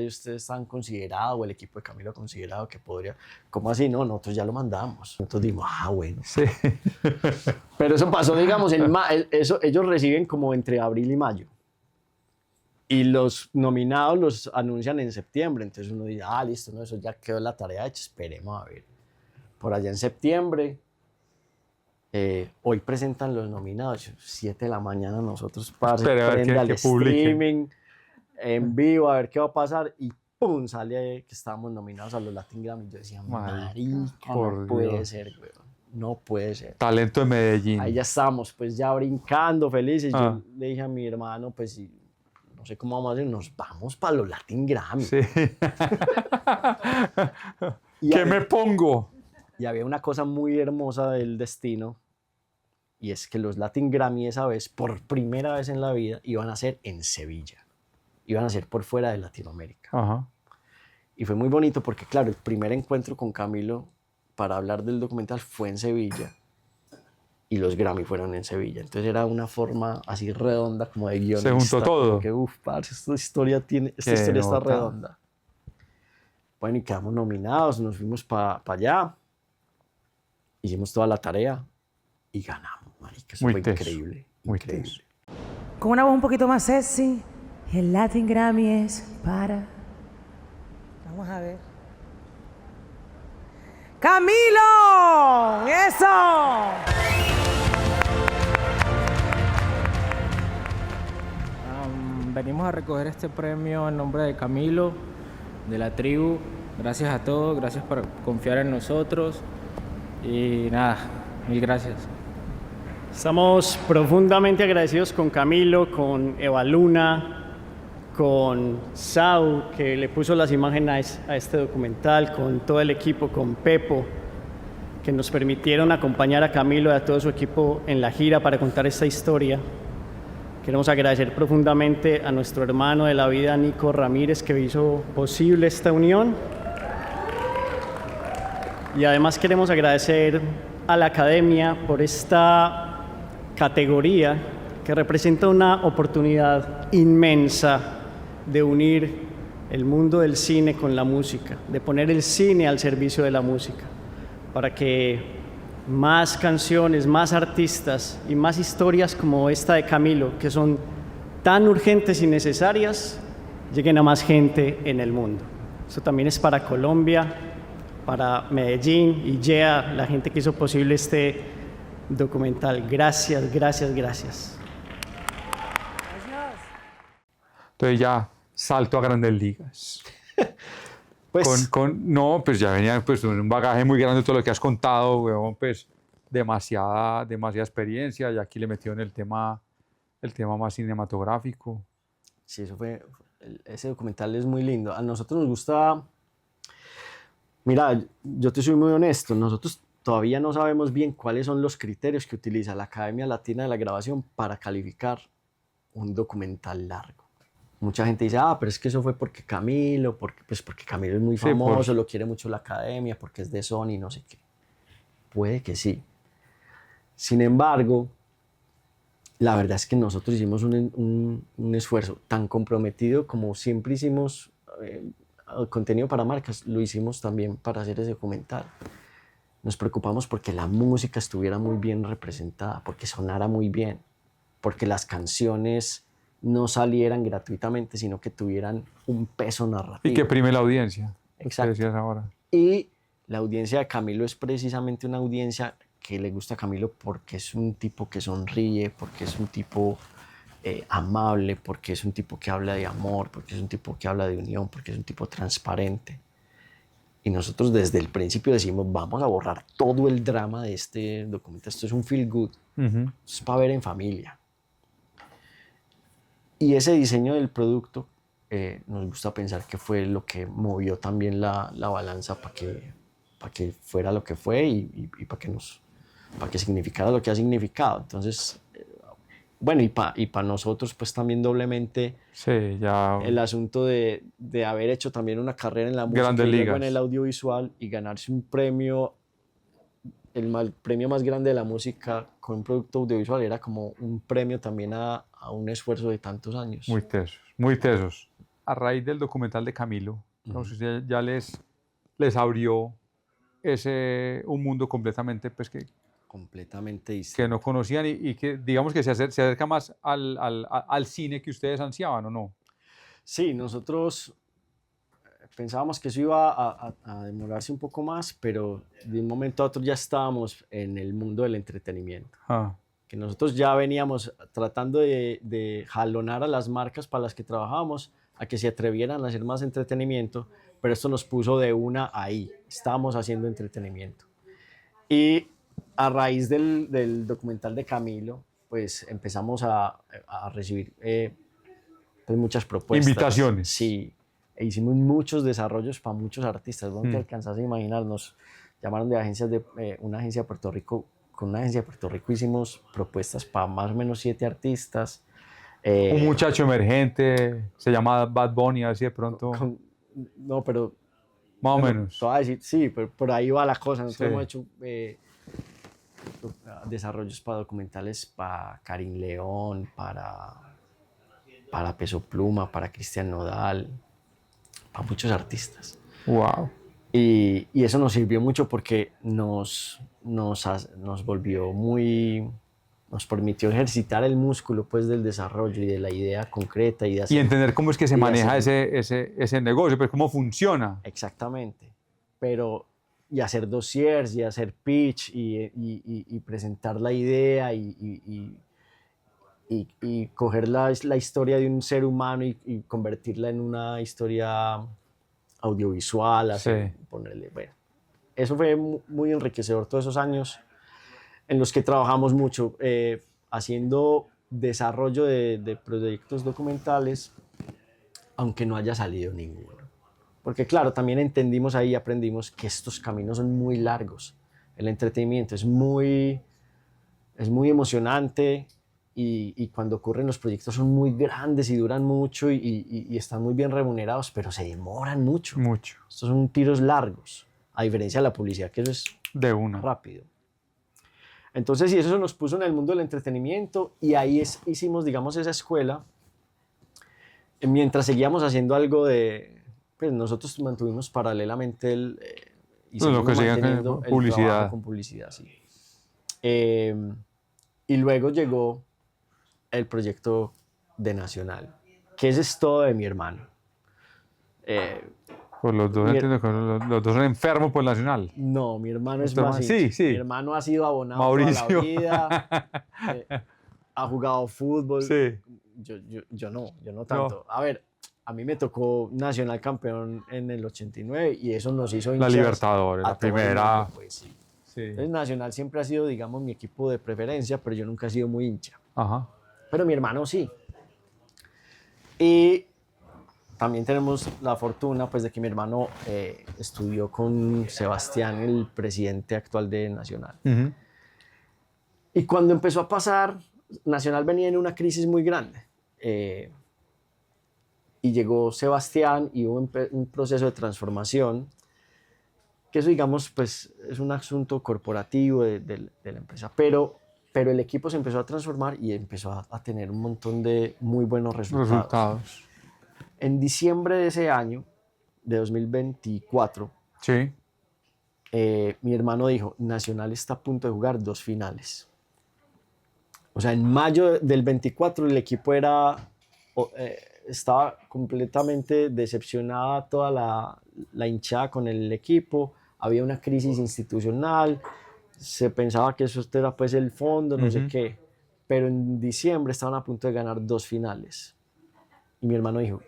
ustedes han considerado, o el equipo de Camilo ha considerado que podría... ¿Cómo así? No, nosotros ya lo mandamos. Nosotros dijimos, bueno. Sí. Pero eso pasó, digamos, ellos reciben como entre abril y mayo. Y los nominados los anuncian en septiembre. Entonces uno dice, listo, no, eso ya quedó la tarea hecha, esperemos a ver. Por allá en septiembre, hoy presentan los nominados, 7 de la mañana nosotros prende al streaming, en vivo, a ver qué va a pasar, y ¡pum! Sale que estábamos nominados a los Latin Grammy. Yo decía, marica, no puede ser, güey. No puede ser. Talento de Medellín. Ahí ya estábamos, pues ya brincando, felices. Yo le dije a mi hermano, pues no sé cómo vamos a hacer, nos vamos para los Latin Grammy. Sí. ¿Qué me pongo? Y había una cosa muy hermosa del destino, y es que los Latin Grammy esa vez, por primera vez en la vida, iban a ser en Sevilla. Iban a ser por fuera de Latinoamérica. Ajá. Y fue muy bonito porque, claro, el primer encuentro con Camilo para hablar del documental fue en Sevilla. Y los Grammy fueron en Sevilla. Entonces era una forma así redonda como de guionista. Se juntó todo. Como que, parce, esta historia está redonda. Bueno, y quedamos nominados, nos fuimos para allá. Hicimos toda la tarea y ganamos, marica. Eso Muy fue teso, increíble. muy Increíble. teso. Con una voz un poquito más sexy, el Latin Grammy es para... Vamos a ver. ¡Camilo! ¡Eso! Venimos a recoger este premio en nombre de Camilo, de la tribu. Gracias a todos, gracias por confiar en nosotros. Y nada, mil gracias. Estamos profundamente agradecidos con Camilo, con Eva Luna, con Sau, que le puso las imágenes a este documental, con todo el equipo, con Pepo, que nos permitieron acompañar a Camilo y a todo su equipo en la gira para contar esta historia. Queremos agradecer profundamente a nuestro hermano de la vida, Nico Ramírez, que hizo posible esta unión. Y además queremos agradecer a la Academia por esta categoría que representa una oportunidad inmensa de unir el mundo del cine con la música, de poner el cine al servicio de la música, para que más canciones, más artistas y más historias como esta de Camilo, que son tan urgentes y necesarias, lleguen a más gente en el mundo. Esto también es para Colombia, para Medellín y Yea, la gente que hizo posible este documental. Gracias, gracias, gracias. Entonces ya salto a Grandes Ligas. Pues, No, pues ya venía pues, un bagaje muy grande todo lo que has contado, weón, pues demasiada experiencia, y aquí le metió en el tema más cinematográfico. sí, ese documental es muy lindo. A nosotros nos gusta, mira, yo te soy muy honesto, nosotros todavía no sabemos bien cuáles son los criterios que utiliza la Academia Latina de la Grabación para calificar un documental largo. Mucha gente dice, pero es que eso fue porque Camilo, porque Camilo es muy famoso, lo quiere mucho la Academia, porque es de Sony, no sé qué. Puede que sí. Sin embargo, la verdad es que nosotros hicimos un esfuerzo tan comprometido como siempre hicimos contenido para marcas, lo hicimos también para hacer ese documental. Nos preocupamos porque la música estuviera muy bien representada, porque sonara muy bien, porque las canciones no salieran gratuitamente, sino que tuvieran un peso narrativo. Y que prime la audiencia. Exacto. Decías ahora. Y la audiencia de Camilo es precisamente una audiencia que le gusta a Camilo porque es un tipo que sonríe, porque es un tipo amable, porque es un tipo que habla de amor, porque es un tipo que habla de unión, porque es un tipo transparente. Y nosotros desde el principio decimos, vamos a borrar todo el drama de este documental. Esto es un feel good. Esto es para ver en familia. Y ese diseño del producto nos gusta pensar que fue lo que movió también la balanza para que fuera lo que fue y para que significara lo que ha significado. Entonces, bueno, y para nosotros pues también doblemente sí, ya el asunto de haber hecho también una carrera en la música Grandes y luego ligas. en el audiovisual y ganarse un premio, premio más grande de la música con un producto audiovisual, era como un premio también a un esfuerzo de tantos años. muy tesos, muy tesos. A raíz del documental de Camilo, entonces ya les abrió un mundo completamente pues, Completamente distinto. que no conocían y que digamos que se acerca más al cine que ustedes ansiaban, ¿o no? Sí, nosotros pensábamos que eso iba a demorarse un poco más, pero de un momento a otro ya estábamos en el mundo del entretenimiento. Que nosotros ya veníamos tratando de jalonar a las marcas para las que trabajábamos a que se atrevieran a hacer más entretenimiento, pero esto nos puso de una ahí. Estábamos haciendo entretenimiento. Y a raíz del documental de Camilo, pues empezamos a recibir pues muchas propuestas. Invitaciones. Sí, e hicimos muchos desarrollos para muchos artistas. ¿Dónde alcanzas a imaginarnos? llamaron de agencias de una agencia de Puerto Rico. Con una agencia de Puerto Rico hicimos propuestas para más o menos 7 artistas. Un muchacho emergente, se llama Bad Bunny, a ver si de pronto... No, pero... Más o bueno, menos. te voy a decir, sí, pero por ahí va la cosa. Nosotros Sí. hemos hecho desarrollos para documentales para Karim León, para Peso Pluma, para Cristian Nodal, para muchos artistas. Wow. Y eso nos sirvió mucho porque nos volvió muy... Nos permitió ejercitar el músculo pues, del desarrollo y de la idea concreta. Y entender cómo es que se y maneja hacer- ese negocio, pues cómo funciona. Exactamente. Pero, y hacer dossiers, y hacer pitch, y presentar la idea, y coger la historia de un ser humano y convertirla en una historia audiovisual, ponerle, bueno. Eso fue muy enriquecedor todos esos años en los que trabajamos mucho, haciendo desarrollo de proyectos documentales, aunque no haya salido ninguno. Porque claro, también entendimos ahí y aprendimos que estos caminos son muy largos. El entretenimiento es muy emocionante y cuando ocurren los proyectos son muy grandes y duran mucho y están muy bien remunerados, pero se demoran mucho. Mucho. Estos son tiros largos, a diferencia de la publicidad, que eso es De una. rápido. Entonces, y eso nos puso en el mundo del entretenimiento y ahí hicimos, digamos, esa escuela. Mientras seguíamos haciendo algo de... Pues nosotros mantuvimos paralelamente y Pues lo seguimos que siga manteniendo con el publicidad. trabajo con publicidad, sí. Y luego llegó el proyecto de Nacional, que ese es todo de mi hermano. Pues los dos, entiendo que los dos son enfermos por el Nacional. No, mi hermano es ¿Tu hermano? más Sí, hincha. sí. Mi hermano ha sido abonado Mauricio. toda la vida, ha jugado fútbol. Sí. Yo no tanto. A ver, a mí me tocó Nacional campeón en el 89 y eso nos hizo La hinchas Libertadores, a la todo el primera. mundo, pues, sí. Sí. Entonces, Nacional siempre ha sido, digamos, mi equipo de preferencia, pero yo nunca he sido muy hincha. Ajá. Pero mi hermano sí. Y también tenemos la fortuna pues, de que mi hermano estudió con Sebastián, el presidente actual de Nacional. Ujú. Y cuando empezó a pasar, Nacional venía en una crisis muy grande. Y llegó Sebastián y hubo un proceso de transformación, que eso, digamos, pues es un asunto corporativo de la empresa. Pero el equipo se empezó a transformar y empezó a tener un montón de muy buenos resultados. En diciembre de ese año, de 2024, Sí. mi hermano dijo, Nacional está a punto de jugar 2 finales. O sea, en mayo del 24 el equipo estaba completamente decepcionada, toda la hinchada con el equipo, había una crisis institucional, se pensaba que eso era pues el fondo, no sé qué, pero en diciembre estaban a punto de ganar 2 finales. Y mi hermano dijo,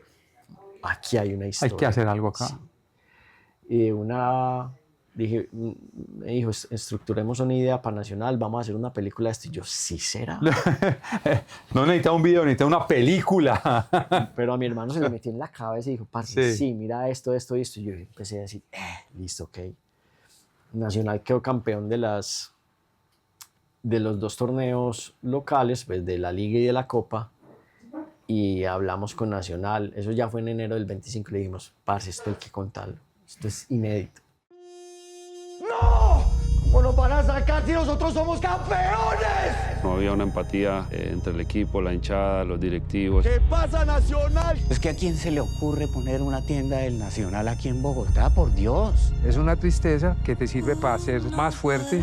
aquí hay una historia. Hay que hacer algo acá. Sí. Y me dijo, estructuremos una idea para Nacional, vamos a hacer una película de esto. Y yo, sí será. No necesita un video, necesita una película. Pero a mi hermano se le metió en la cabeza y dijo, parce, Sí. sí, mira esto y esto. Y yo empecé a decir, listo, ok. Nacional quedó campeón de los 2 torneos locales, pues de la Liga y de la Copa. Y hablamos con Nacional. Eso ya fue en enero del 25. Le dijimos, parce, esto hay que contarlo. Esto es inédito. ¡No! ¿Cómo nos van a sacar si nosotros somos campeones? No había una empatía entre el equipo, la hinchada, los directivos. ¿Qué pasa, Nacional? Es que a quién se le ocurre poner una tienda del Nacional aquí en Bogotá, por Dios. Es una tristeza que te sirve para ser más fuerte.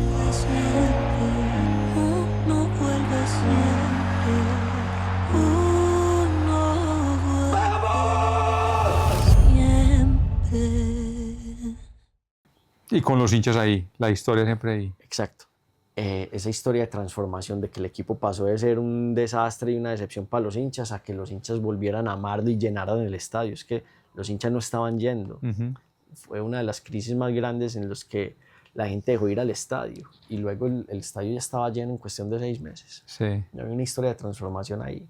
Y con los hinchas ahí, la historia siempre ahí. Exacto. Esa historia de transformación de que el equipo pasó de ser un desastre y una decepción para los hinchas a que los hinchas volvieran a amarlo y llenaran el estadio. Es que los hinchas no estaban yendo. Fue una de las crisis más grandes en las que la gente dejó ir al estadio y luego el estadio ya estaba lleno en cuestión de 6 meses. Sí. Había una historia de transformación ahí.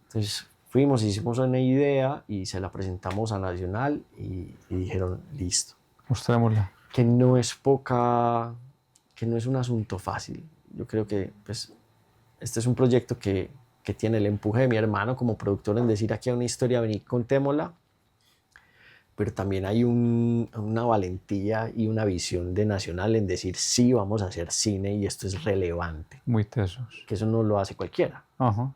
Entonces fuimos, hicimos una idea y se la presentamos a Nacional y dijeron, listo. Mostrémosla. que no es poca, que no es un asunto fácil. Yo creo que pues, este es un proyecto que tiene el empuje de mi hermano como productor en decir aquí hay una historia, vení, contémosla, pero también hay una valentía y una visión de Nacional en decir sí, vamos a hacer cine y esto es relevante. Muy tesos. Que eso no lo hace cualquiera. Ajá.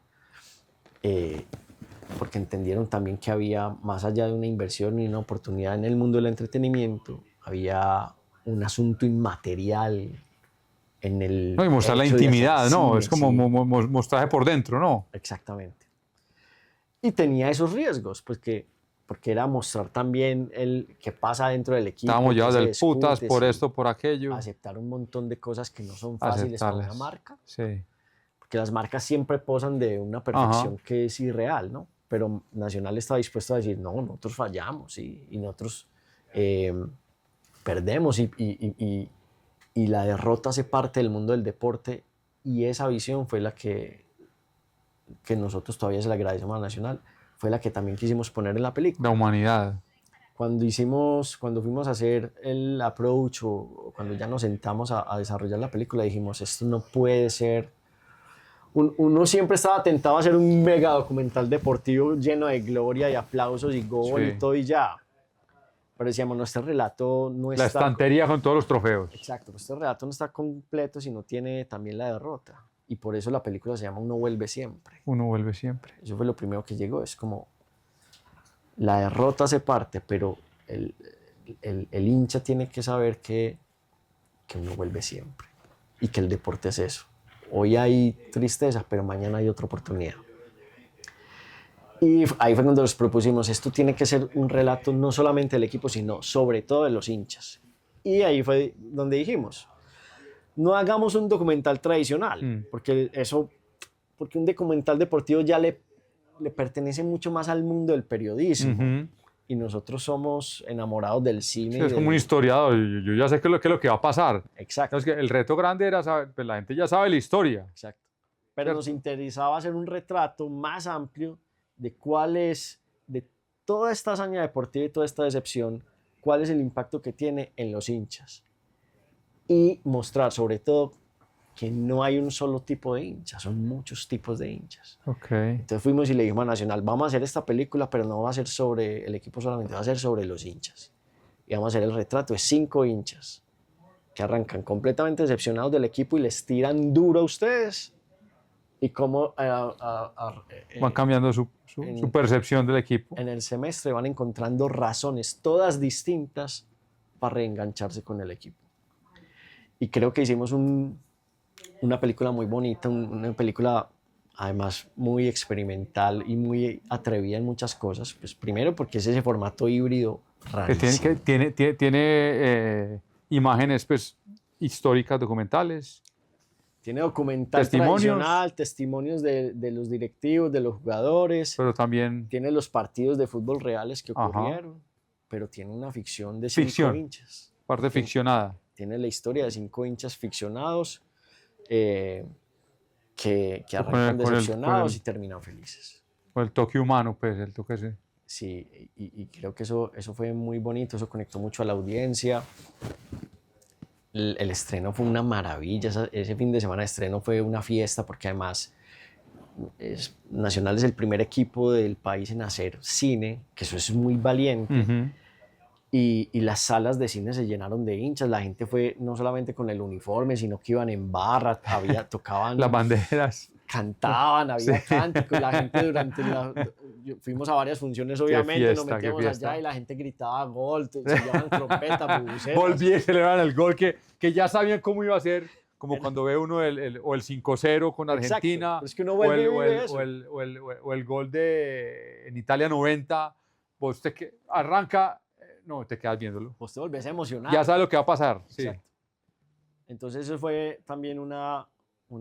Porque entendieron también que había, más allá de una inversión y una oportunidad en el mundo del entretenimiento, había un asunto inmaterial en el... No, y mostrar la hecho de intimidad, hacer ¿no? cine, Es como sí. mostraje por dentro, ¿no? Exactamente. Y tenía esos riesgos, pues porque era mostrar también el que pasa dentro del equipo. Estábamos que llevados se del putas discute, por sí, esto, por aquello. aceptar un montón de cosas que no son fáciles para una Aceptarlas. marca. Sí. Porque las marcas siempre posan de una perfección que es irreal, ¿no? Pero Nacional está dispuesto a decir, no, nosotros fallamos y nosotros perdemos y la derrota hace parte del mundo del deporte y esa visión fue la que nosotros todavía se le agradecemos a Nacional, fue la que también quisimos poner en la película. La humanidad. Cuando fuimos a hacer el approach o cuando ya nos sentamos a desarrollar la película, dijimos, esto no puede ser... Uno siempre estaba tentado a hacer un mega documental deportivo lleno de gloria y aplausos y gol y todo y ya. Pero decíamos, no, este relato no está... La estantería con todos los trofeos. Exacto, este relato no está completo si no tiene también la derrota. Y por eso la película se llama Uno vuelve siempre. Uno vuelve siempre. Eso fue lo primero que llegó, es como... La derrota hace parte, pero el hincha tiene que saber que uno vuelve siempre. Y que el deporte es eso. Hoy hay tristeza, pero mañana hay otra oportunidad. Y ahí fue cuando nos propusimos, esto tiene que ser un relato no solamente del equipo, sino sobre todo de los hinchas. Y ahí fue donde dijimos, no hagamos un documental tradicional, porque un documental deportivo ya le pertenece mucho más al mundo del periodismo. Y nosotros somos enamorados del cine. Sí, es como un historiador, yo ya sé qué es lo que va a pasar. Exacto. Es que el reto grande era saber, pues la gente ya sabe la historia. Exacto. Pero nos interesaba hacer un retrato más amplio de cuál es, de toda esta hazaña deportiva y toda esta decepción, cuál es el impacto que tiene en los hinchas. Y mostrar sobre todo que no hay un solo tipo de hinchas, son muchos tipos de hinchas. Okay. Entonces fuimos y le dijimos a Nacional, vamos a hacer esta película, pero no va a ser sobre el equipo solamente, va a ser sobre los hinchas. Y vamos a hacer el retrato de 5 hinchas que arrancan completamente decepcionados del equipo y les tiran duro a ustedes. Y cómo van cambiando su percepción del equipo. En el semestre van encontrando razones, todas distintas, para reengancharse con el equipo. Y creo que hicimos una película muy bonita, una película además muy experimental y muy atrevida en muchas cosas. Pues primero porque es ese formato híbrido rarísimo. Que tiene imágenes pues, históricas, documentales. Tiene documental tradicional, testimonios de los directivos, de los jugadores. Pero también... Tiene los partidos de fútbol reales que ocurrieron. Pero tiene una ficción de 5 hinchas. Parte ficcionada. Tiene la historia de 5 hinchas ficcionados que arrancan decepcionados y terminan felices. Con el toque humano, pues, el toque ese. Sí, y creo que eso fue muy bonito, eso conectó mucho a la audiencia. El estreno fue una maravilla, ese fin de semana de estreno fue una fiesta porque además Nacional es el primer equipo del país en hacer cine, que eso es muy valiente. Y las salas de cine se llenaron de hinchas, la gente fue no solamente con el uniforme, sino que iban en barra, tocaban... Las banderas. Cantaban, había cánticos, la gente fuimos a varias funciones obviamente, nos metíamos allá y la gente gritaba gol, se llevaban trompetas, bubucetas. Volví a celebrar el gol que ya sabían cómo iba a ser, como cuando ve uno el 5-0 con Argentina. Exacto, es que uno vuelve o el gol en Italia 90, vos arranca... No, te quedas viéndolo. Vos te volvés a emocionar. Ya sabes lo que va a pasar. Sí. Exacto. Entonces eso fue también una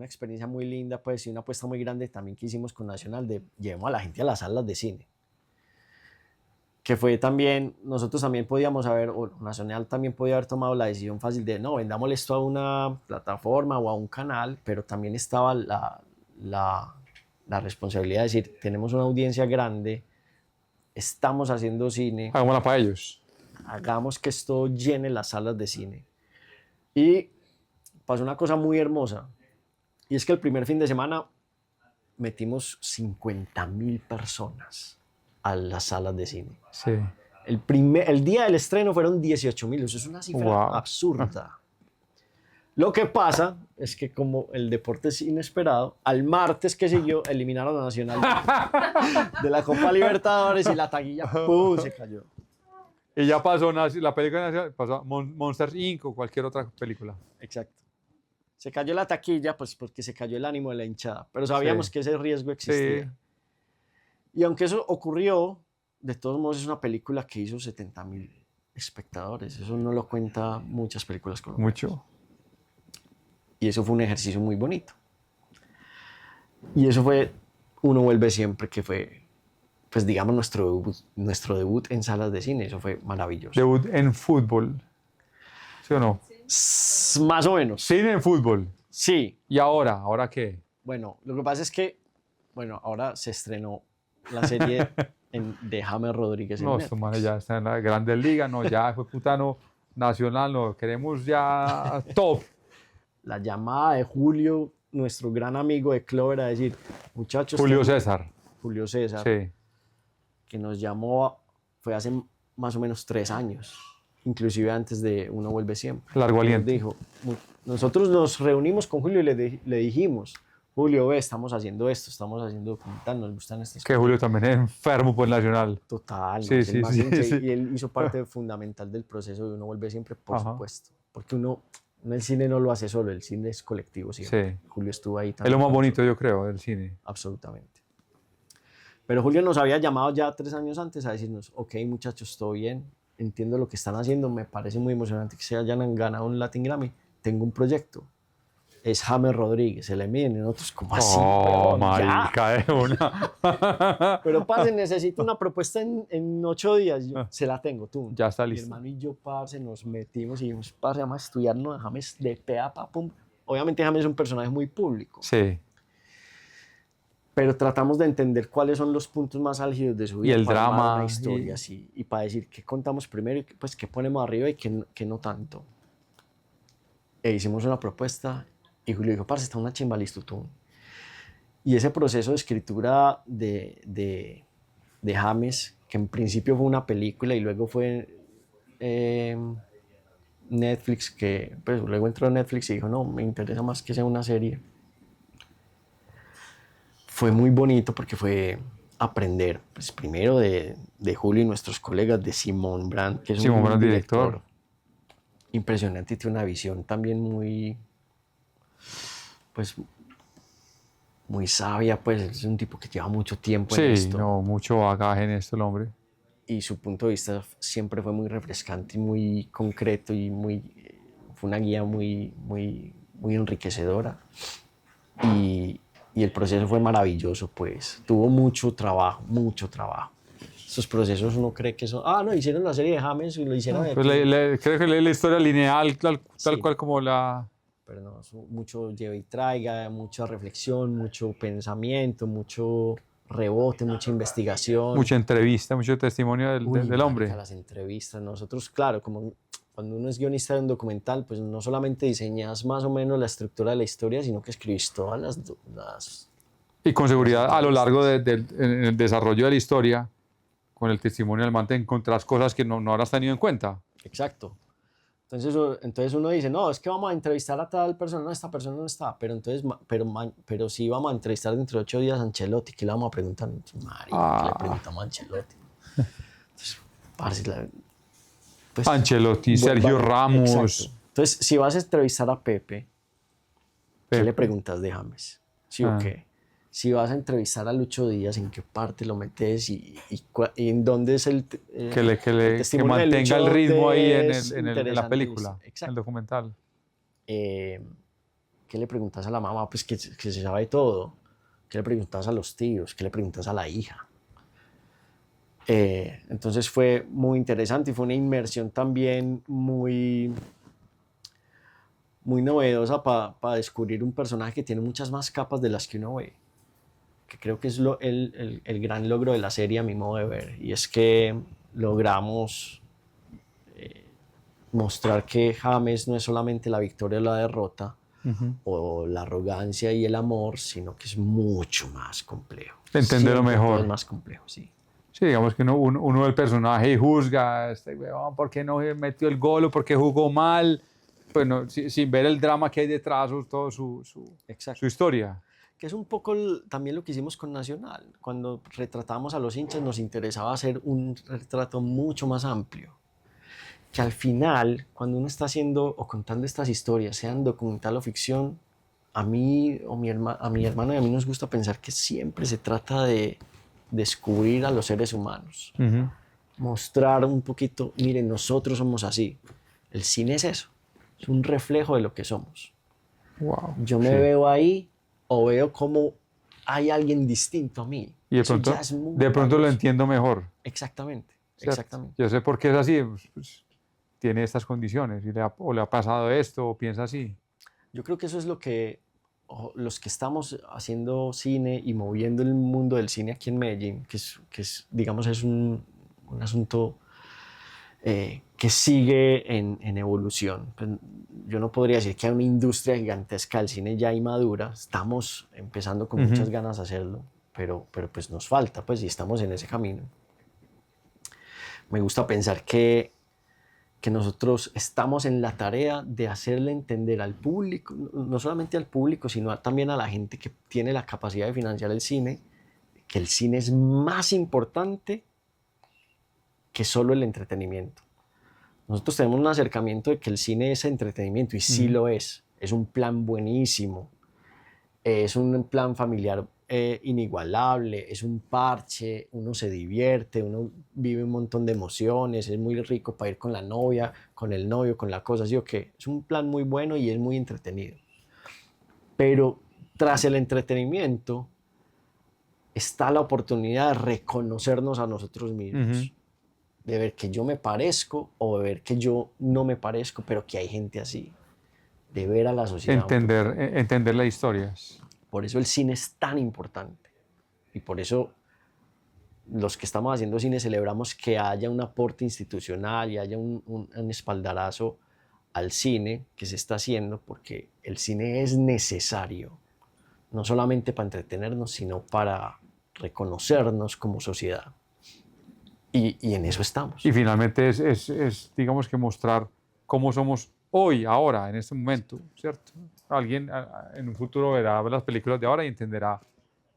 experiencia muy linda, pues, y una apuesta muy grande también que hicimos con Nacional de llevemos a la gente a las salas de cine. Que fue también, nosotros también podíamos haber, o Nacional también podía haber tomado la decisión fácil de no, vendámosle esto a una plataforma o a un canal, pero también estaba la responsabilidad de decir, tenemos una audiencia grande, estamos haciendo cine. Hagámosla para ellos. hagamos que esto llene las salas de cine. Y pasó una cosa muy hermosa, y es que el primer fin de semana metimos 50.000 personas a las salas de cine. Sí. El día del estreno fueron 18.000, eso es una cifra Wow. absurda. Lo que pasa es que como el deporte es inesperado, al martes que siguió eliminaron a Nacional de la Copa Libertadores y la taquilla ¡pum! Se cayó. Y ya pasó la película nacional, pasó a Monsters Inc. o cualquier otra película. Exacto. Se cayó la taquilla pues porque se cayó el ánimo de la hinchada, pero sabíamos Sí. que ese riesgo existía. Sí. Y aunque eso ocurrió, de todos modos es una película que hizo 70.000 espectadores. Eso no lo cuenta muchas películas colombianas. Mucho. Y eso fue un ejercicio muy bonito. Y eso fue Uno Vuelve Siempre, que fue, pues digamos, nuestro debut en salas de cine. Eso fue maravilloso. Debut en fútbol. ¿Sí o no? Más o menos. Cine en fútbol. Sí. ¿Y ahora? ¿Ahora qué? Bueno, lo que pasa es que, bueno, ahora se estrenó la serie de James Rodríguez en No, Netflix. estos manes ya están en la Grandes Ligas, no, ya fue puta, no, Nacional, no, queremos ya top. La llamada de Julio, nuestro gran amigo de Clover, a decir, muchachos... Julio César. Julio César, Sí. que nos llamó, fue hace más o menos 3 años, inclusive antes de Uno Vuelve Siempre. Largo Nos aliento. dijo, nosotros nos reunimos con Julio y le dijimos, Julio, ve, estamos haciendo esto, estamos haciendo documental, nos gustan estas Que cosas. Julio también es enfermo por el Nacional. Total, Sí, es el sí, más sí, hincha, sí. y él hizo parte fundamental del proceso de Uno Vuelve Siempre, por Ajá. supuesto, porque uno el cine no lo hace solo, el cine es colectivo siempre. Sí. Julio estuvo ahí Es también. lo más bonito, yo creo, del cine. Absolutamente. Pero Julio nos había llamado ya 3 años antes a decirnos, ok muchachos, todo bien, entiendo lo que están haciendo, me parece muy emocionante que se hayan ganado un Latin Grammy, tengo un proyecto, es James Rodríguez, se le miden en otros como así. Oh, weón, ya. marica, de una. Pero parce, necesito una propuesta en 8 días, yo, se la tengo, tú. Ya está Mi listo. hermano y yo, parce, nos metimos y dijimos, parce, vamos a estudiarnos a James de pe a pa, pum. Obviamente James es un personaje muy público, Sí. pero tratamos de entender cuáles son los puntos más álgidos de su vida. el para armar drama, una historia, sí, y para decir qué contamos primero y pues qué ponemos arriba y qué no tanto. E hicimos una propuesta y Julio dijo, parce, está una chimba, listo tú. Y ese proceso de escritura de James, que en principio fue una película y luego fue Netflix, que pues luego entró Netflix y dijo, no, me interesa más que sea una serie. Fue muy bonito porque fue aprender, pues primero de Julio y nuestros colegas, de Simón Brandt, que es Simón un Brandt, director director. impresionante y tiene una visión también muy, pues, muy sabia, pues es un tipo que lleva mucho tiempo en Sí, esto no, mucho bagaje en esto el hombre. y su punto de vista siempre fue muy refrescante y muy concreto y fue una guía muy enriquecedora y el proceso fue maravilloso, pues tuvo mucho trabajo. Estos procesos uno cree que son, no, hicieron la serie de James y lo hicieron de Pues aquí. creo que la historia lineal, tal Sí. cual como la... Pero no, mucho lleva y traiga, mucha reflexión, mucho pensamiento, mucho rebote, mucha investigación. Mucha entrevista, mucho testimonio del, Uy, del marica, hombre. las entrevistas, nosotros, claro, como cuando uno es guionista de un documental, pues no solamente diseñas más o menos la estructura de la historia, sino que escribís todas las Y con seguridad a lo largo en el desarrollo de la historia, con el testimonio del man, te encontrás cosas que no habrás tenido en cuenta. Exacto. Entonces uno dice, no, es que vamos a entrevistar a tal persona, no, esta persona no está, pero sí vamos a entrevistar dentro de 8 días a Ancelotti, ¿qué le vamos a preguntar? Marica, ¿qué le preguntamos a Ancelotti? Entonces, parce, pues, Ancelotti, Sergio Ramos. Exacto. Entonces, si vas a entrevistar a Pepe, ¿qué Pepe. le preguntas de James? ¿Sí o qué? Si vas a entrevistar a Lucho Díaz, ¿en qué parte lo metes y en dónde es el Que testimonio de mantenga el Lucho ritmo ahí es en la interesante, película, exacto. el documental. ¿Qué le preguntas a la mamá? Pues que se sabe todo. ¿Qué le preguntas a los tíos? ¿Qué le preguntas a la hija? Entonces fue muy interesante y fue una inmersión también muy novedosa para descubrir un personaje que tiene muchas más capas de las que uno ve. Que creo que es el gran logro de la serie a mi modo de ver. Y es que logramos mostrar que James no es solamente la victoria o la derrota, o la arrogancia y el amor, sino que es mucho más complejo. Entenderlo Siempre mejor. todo es más complejo, sí. Sí, digamos que uno del personaje y juzga, este weón, ¿por qué no metió el gol o por qué jugó mal? Pues no, sin ver el drama que hay detrás o todo su historia. Que es un poco también lo que hicimos con Nacional. Cuando retratamos a los hinchas nos interesaba hacer un retrato mucho más amplio. Que al final, cuando uno está haciendo o contando estas historias, sean documental o ficción, a mí o a mi hermano y a mí nos gusta pensar que siempre se trata de descubrir a los seres humanos. Mostrar un poquito, miren, nosotros somos así. El cine es eso, es un reflejo de lo que somos. Wow, Yo me veo ahí o veo cómo hay alguien distinto a mí. Y de Eso pronto, ya es muy de pronto lo valioso. entiendo mejor. Exactamente, ¿Cierto? exactamente. Yo sé por qué es así, pues, tiene estas condiciones, y o le ha pasado esto, o piensa así. Yo creo que eso es lo que los que estamos haciendo cine y moviendo el mundo del cine aquí en Medellín, que es digamos, es un asunto que sigue en evolución. Pues, yo no podría decir que hay una industria gigantesca del cine ya inmadura, estamos empezando con muchas ganas de hacerlo, pero pues nos falta, pues, y estamos en ese camino. Me gusta pensar que nosotros estamos en la tarea de hacerle entender al público, no solamente al público, sino también a la gente que tiene la capacidad de financiar el cine, que el cine es más importante que solo el entretenimiento. Nosotros tenemos un acercamiento de que el cine es entretenimiento, y sí lo es. Es un plan buenísimo, es un plan familiar inigualable, es un parche, uno se divierte, uno vive un montón de emociones, es muy rico para ir con la novia, con el novio, con la cosa, ¿sí o qué? Es un plan muy bueno y es muy entretenido. Pero tras el entretenimiento está la oportunidad de reconocernos a nosotros mismos, de ver que yo me parezco o de ver que yo no me parezco, pero que hay gente así, de ver a la sociedad. Entender las historias. Por eso el cine es tan importante y por eso los que estamos haciendo cine celebramos que haya un aporte institucional y haya un espaldarazo al cine que se está haciendo, porque el cine es necesario, no solamente para entretenernos, sino para reconocernos como sociedad. Y en eso estamos. Y finalmente es, digamos, que mostrar cómo somos hoy, ahora, en este momento, ¿cierto? Alguien en un futuro verá las películas de ahora y entenderá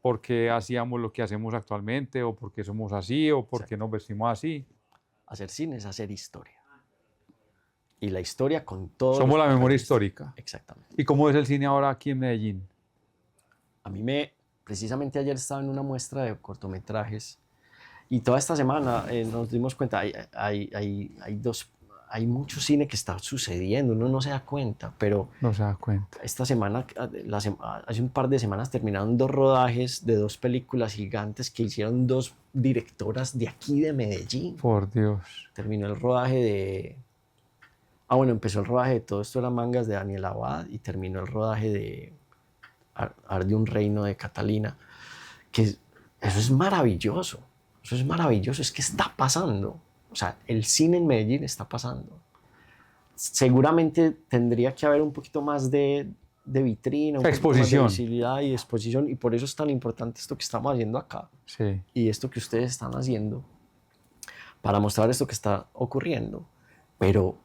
por qué hacíamos lo que hacemos actualmente, o por qué somos así, o por qué nos vestimos así. Hacer cine es hacer historia. Y la historia con todo. Somos la memoria histórica. Exactamente. ¿Y cómo es el cine ahora aquí en Medellín? A mí precisamente ayer estaba en una muestra de cortometrajes y toda esta semana nos dimos cuenta, hay mucho cine que está sucediendo, uno no se da cuenta, pero no se da cuenta. Esta semana, hace un par de semanas terminaron 2 rodajes de 2 películas gigantes que hicieron 2 directoras de aquí de Medellín. Por Dios. Terminó el rodaje de... empezó el rodaje de Todo esto eran mangas de Daniel Abad y terminó el rodaje de Arde un reino de Catalina, que eso es maravilloso, es que está pasando. O sea, el cine en Medellín está pasando. Seguramente tendría que haber un poquito más de vitrina, un poquito más de visibilidad y exposición, y por eso es tan importante esto que estamos haciendo acá. Sí. Y esto que ustedes están haciendo para mostrar esto que está ocurriendo. Pero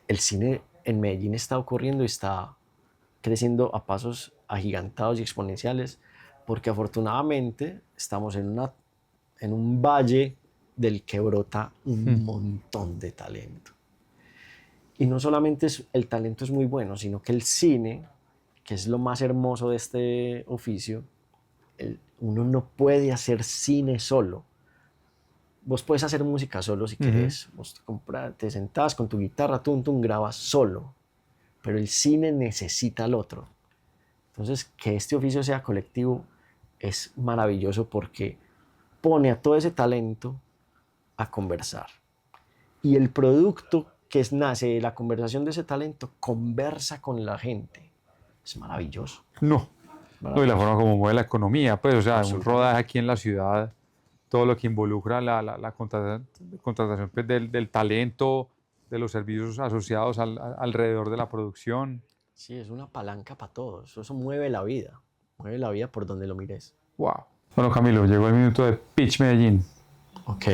el cine en Medellín está ocurriendo y está creciendo a pasos agigantados y exponenciales, porque afortunadamente estamos en un valle del que brota un montón de talento. Y no solamente el talento es muy bueno, sino que el cine, que es lo más hermoso de este oficio, uno no puede hacer cine solo. Vos puedes hacer música solo si querés. Vos te sentás con tu guitarra, grabas solo. Pero el cine necesita al otro. Entonces, que este oficio sea colectivo es maravilloso porque pone a todo ese talento a conversar. Y el producto que nace de la conversación de ese talento conversa con la gente. Es maravilloso. No, y la forma como mueve la economía, pues, o sea, un rodaje aquí en la ciudad, todo lo que involucra la contratación pues, del talento, de los servicios asociados alrededor de la producción. Sí, es una palanca para todos. Eso mueve la vida por donde lo mires. Wow. Bueno, Camilo, llegó el minuto de Pitch Medellín. Ok.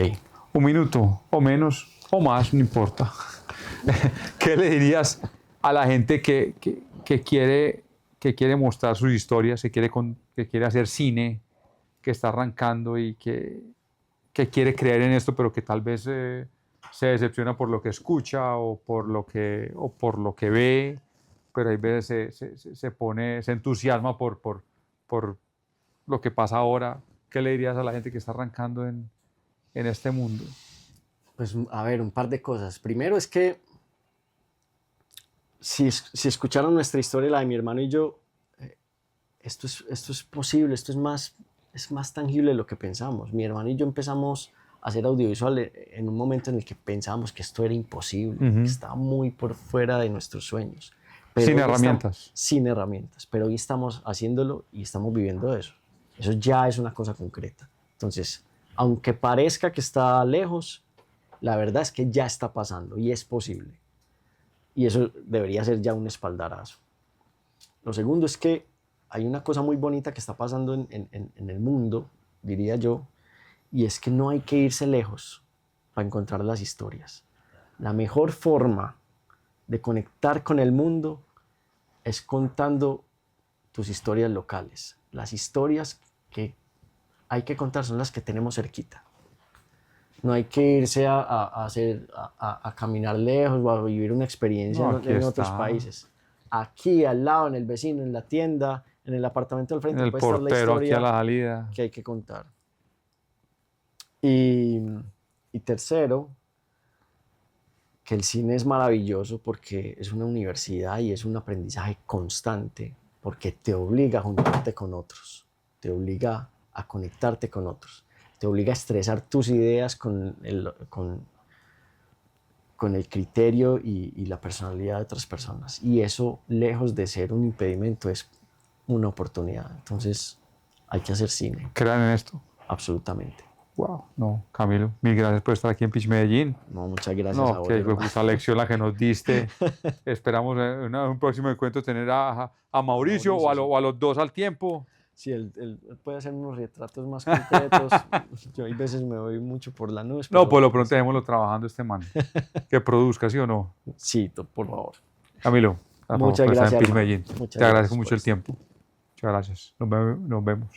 Un minuto, o menos, o más, no importa. ¿Qué le dirías a la gente que quiere mostrar sus historias, que quiere hacer cine, que está arrancando y que quiere creer en esto, pero que tal vez se decepciona por lo que escucha o por lo que ve, pero hay veces se entusiasma por lo que pasa ahora? ¿Qué le dirías a la gente que está arrancando en este mundo? Pues a ver, un par de cosas. Primero es que si escucharon nuestra historia, la de mi hermano y yo, esto es posible, esto es más tangible de lo que pensamos. Mi hermano y yo empezamos a hacer audiovisual en un momento en el que pensábamos que esto era imposible, que estaba muy por fuera de nuestros sueños. Pero sin herramientas. Sin herramientas, pero hoy estamos haciéndolo y estamos viviendo eso. Eso ya es una cosa concreta. Entonces, aunque parezca que está lejos, la verdad es que ya está pasando y es posible. Y eso debería ser ya un espaldarazo. Lo segundo es que hay una cosa muy bonita que está pasando en el mundo, diría yo, y es que no hay que irse lejos para encontrar las historias. La mejor forma de conectar con el mundo es contando tus historias locales. Las historias que hay que contar son las que tenemos cerquita. No hay que irse a caminar lejos o a vivir una experiencia en otros países. Aquí, al lado, en el vecino, en la tienda, en el apartamento del frente, En el puede estar la portero aquí historia a la salida. que hay que contar. Y tercero, que el cine es maravilloso porque es una universidad y es un aprendizaje constante, porque te obliga a juntarte con otros, te obliga a conectarte con otros, te obliga a expresar tus ideas con el criterio y la personalidad de otras personas. Y eso, lejos de ser un impedimento, es una oportunidad. Entonces, hay que hacer cine. ¿Crean en esto? Absolutamente. Wow, no, Camilo, mil gracias por estar aquí en Pitch Medellín. No, muchas gracias a No, vos. que fue esa lección la que nos diste. Esperamos en un próximo encuentro tener a Mauricio o a los dos al tiempo. Sí, él puede hacer unos retratos más concretos. Yo hay veces me voy mucho por la nube. No, por lo pronto dejémoslo trabajando este man. Que produzca, ¿sí o no? Sí, por favor. Camilo, muchas por estar gracias. en Pitch Medellín. Muchas Te agradezco gracias mucho el tiempo. Muchas gracias. Nos vemos.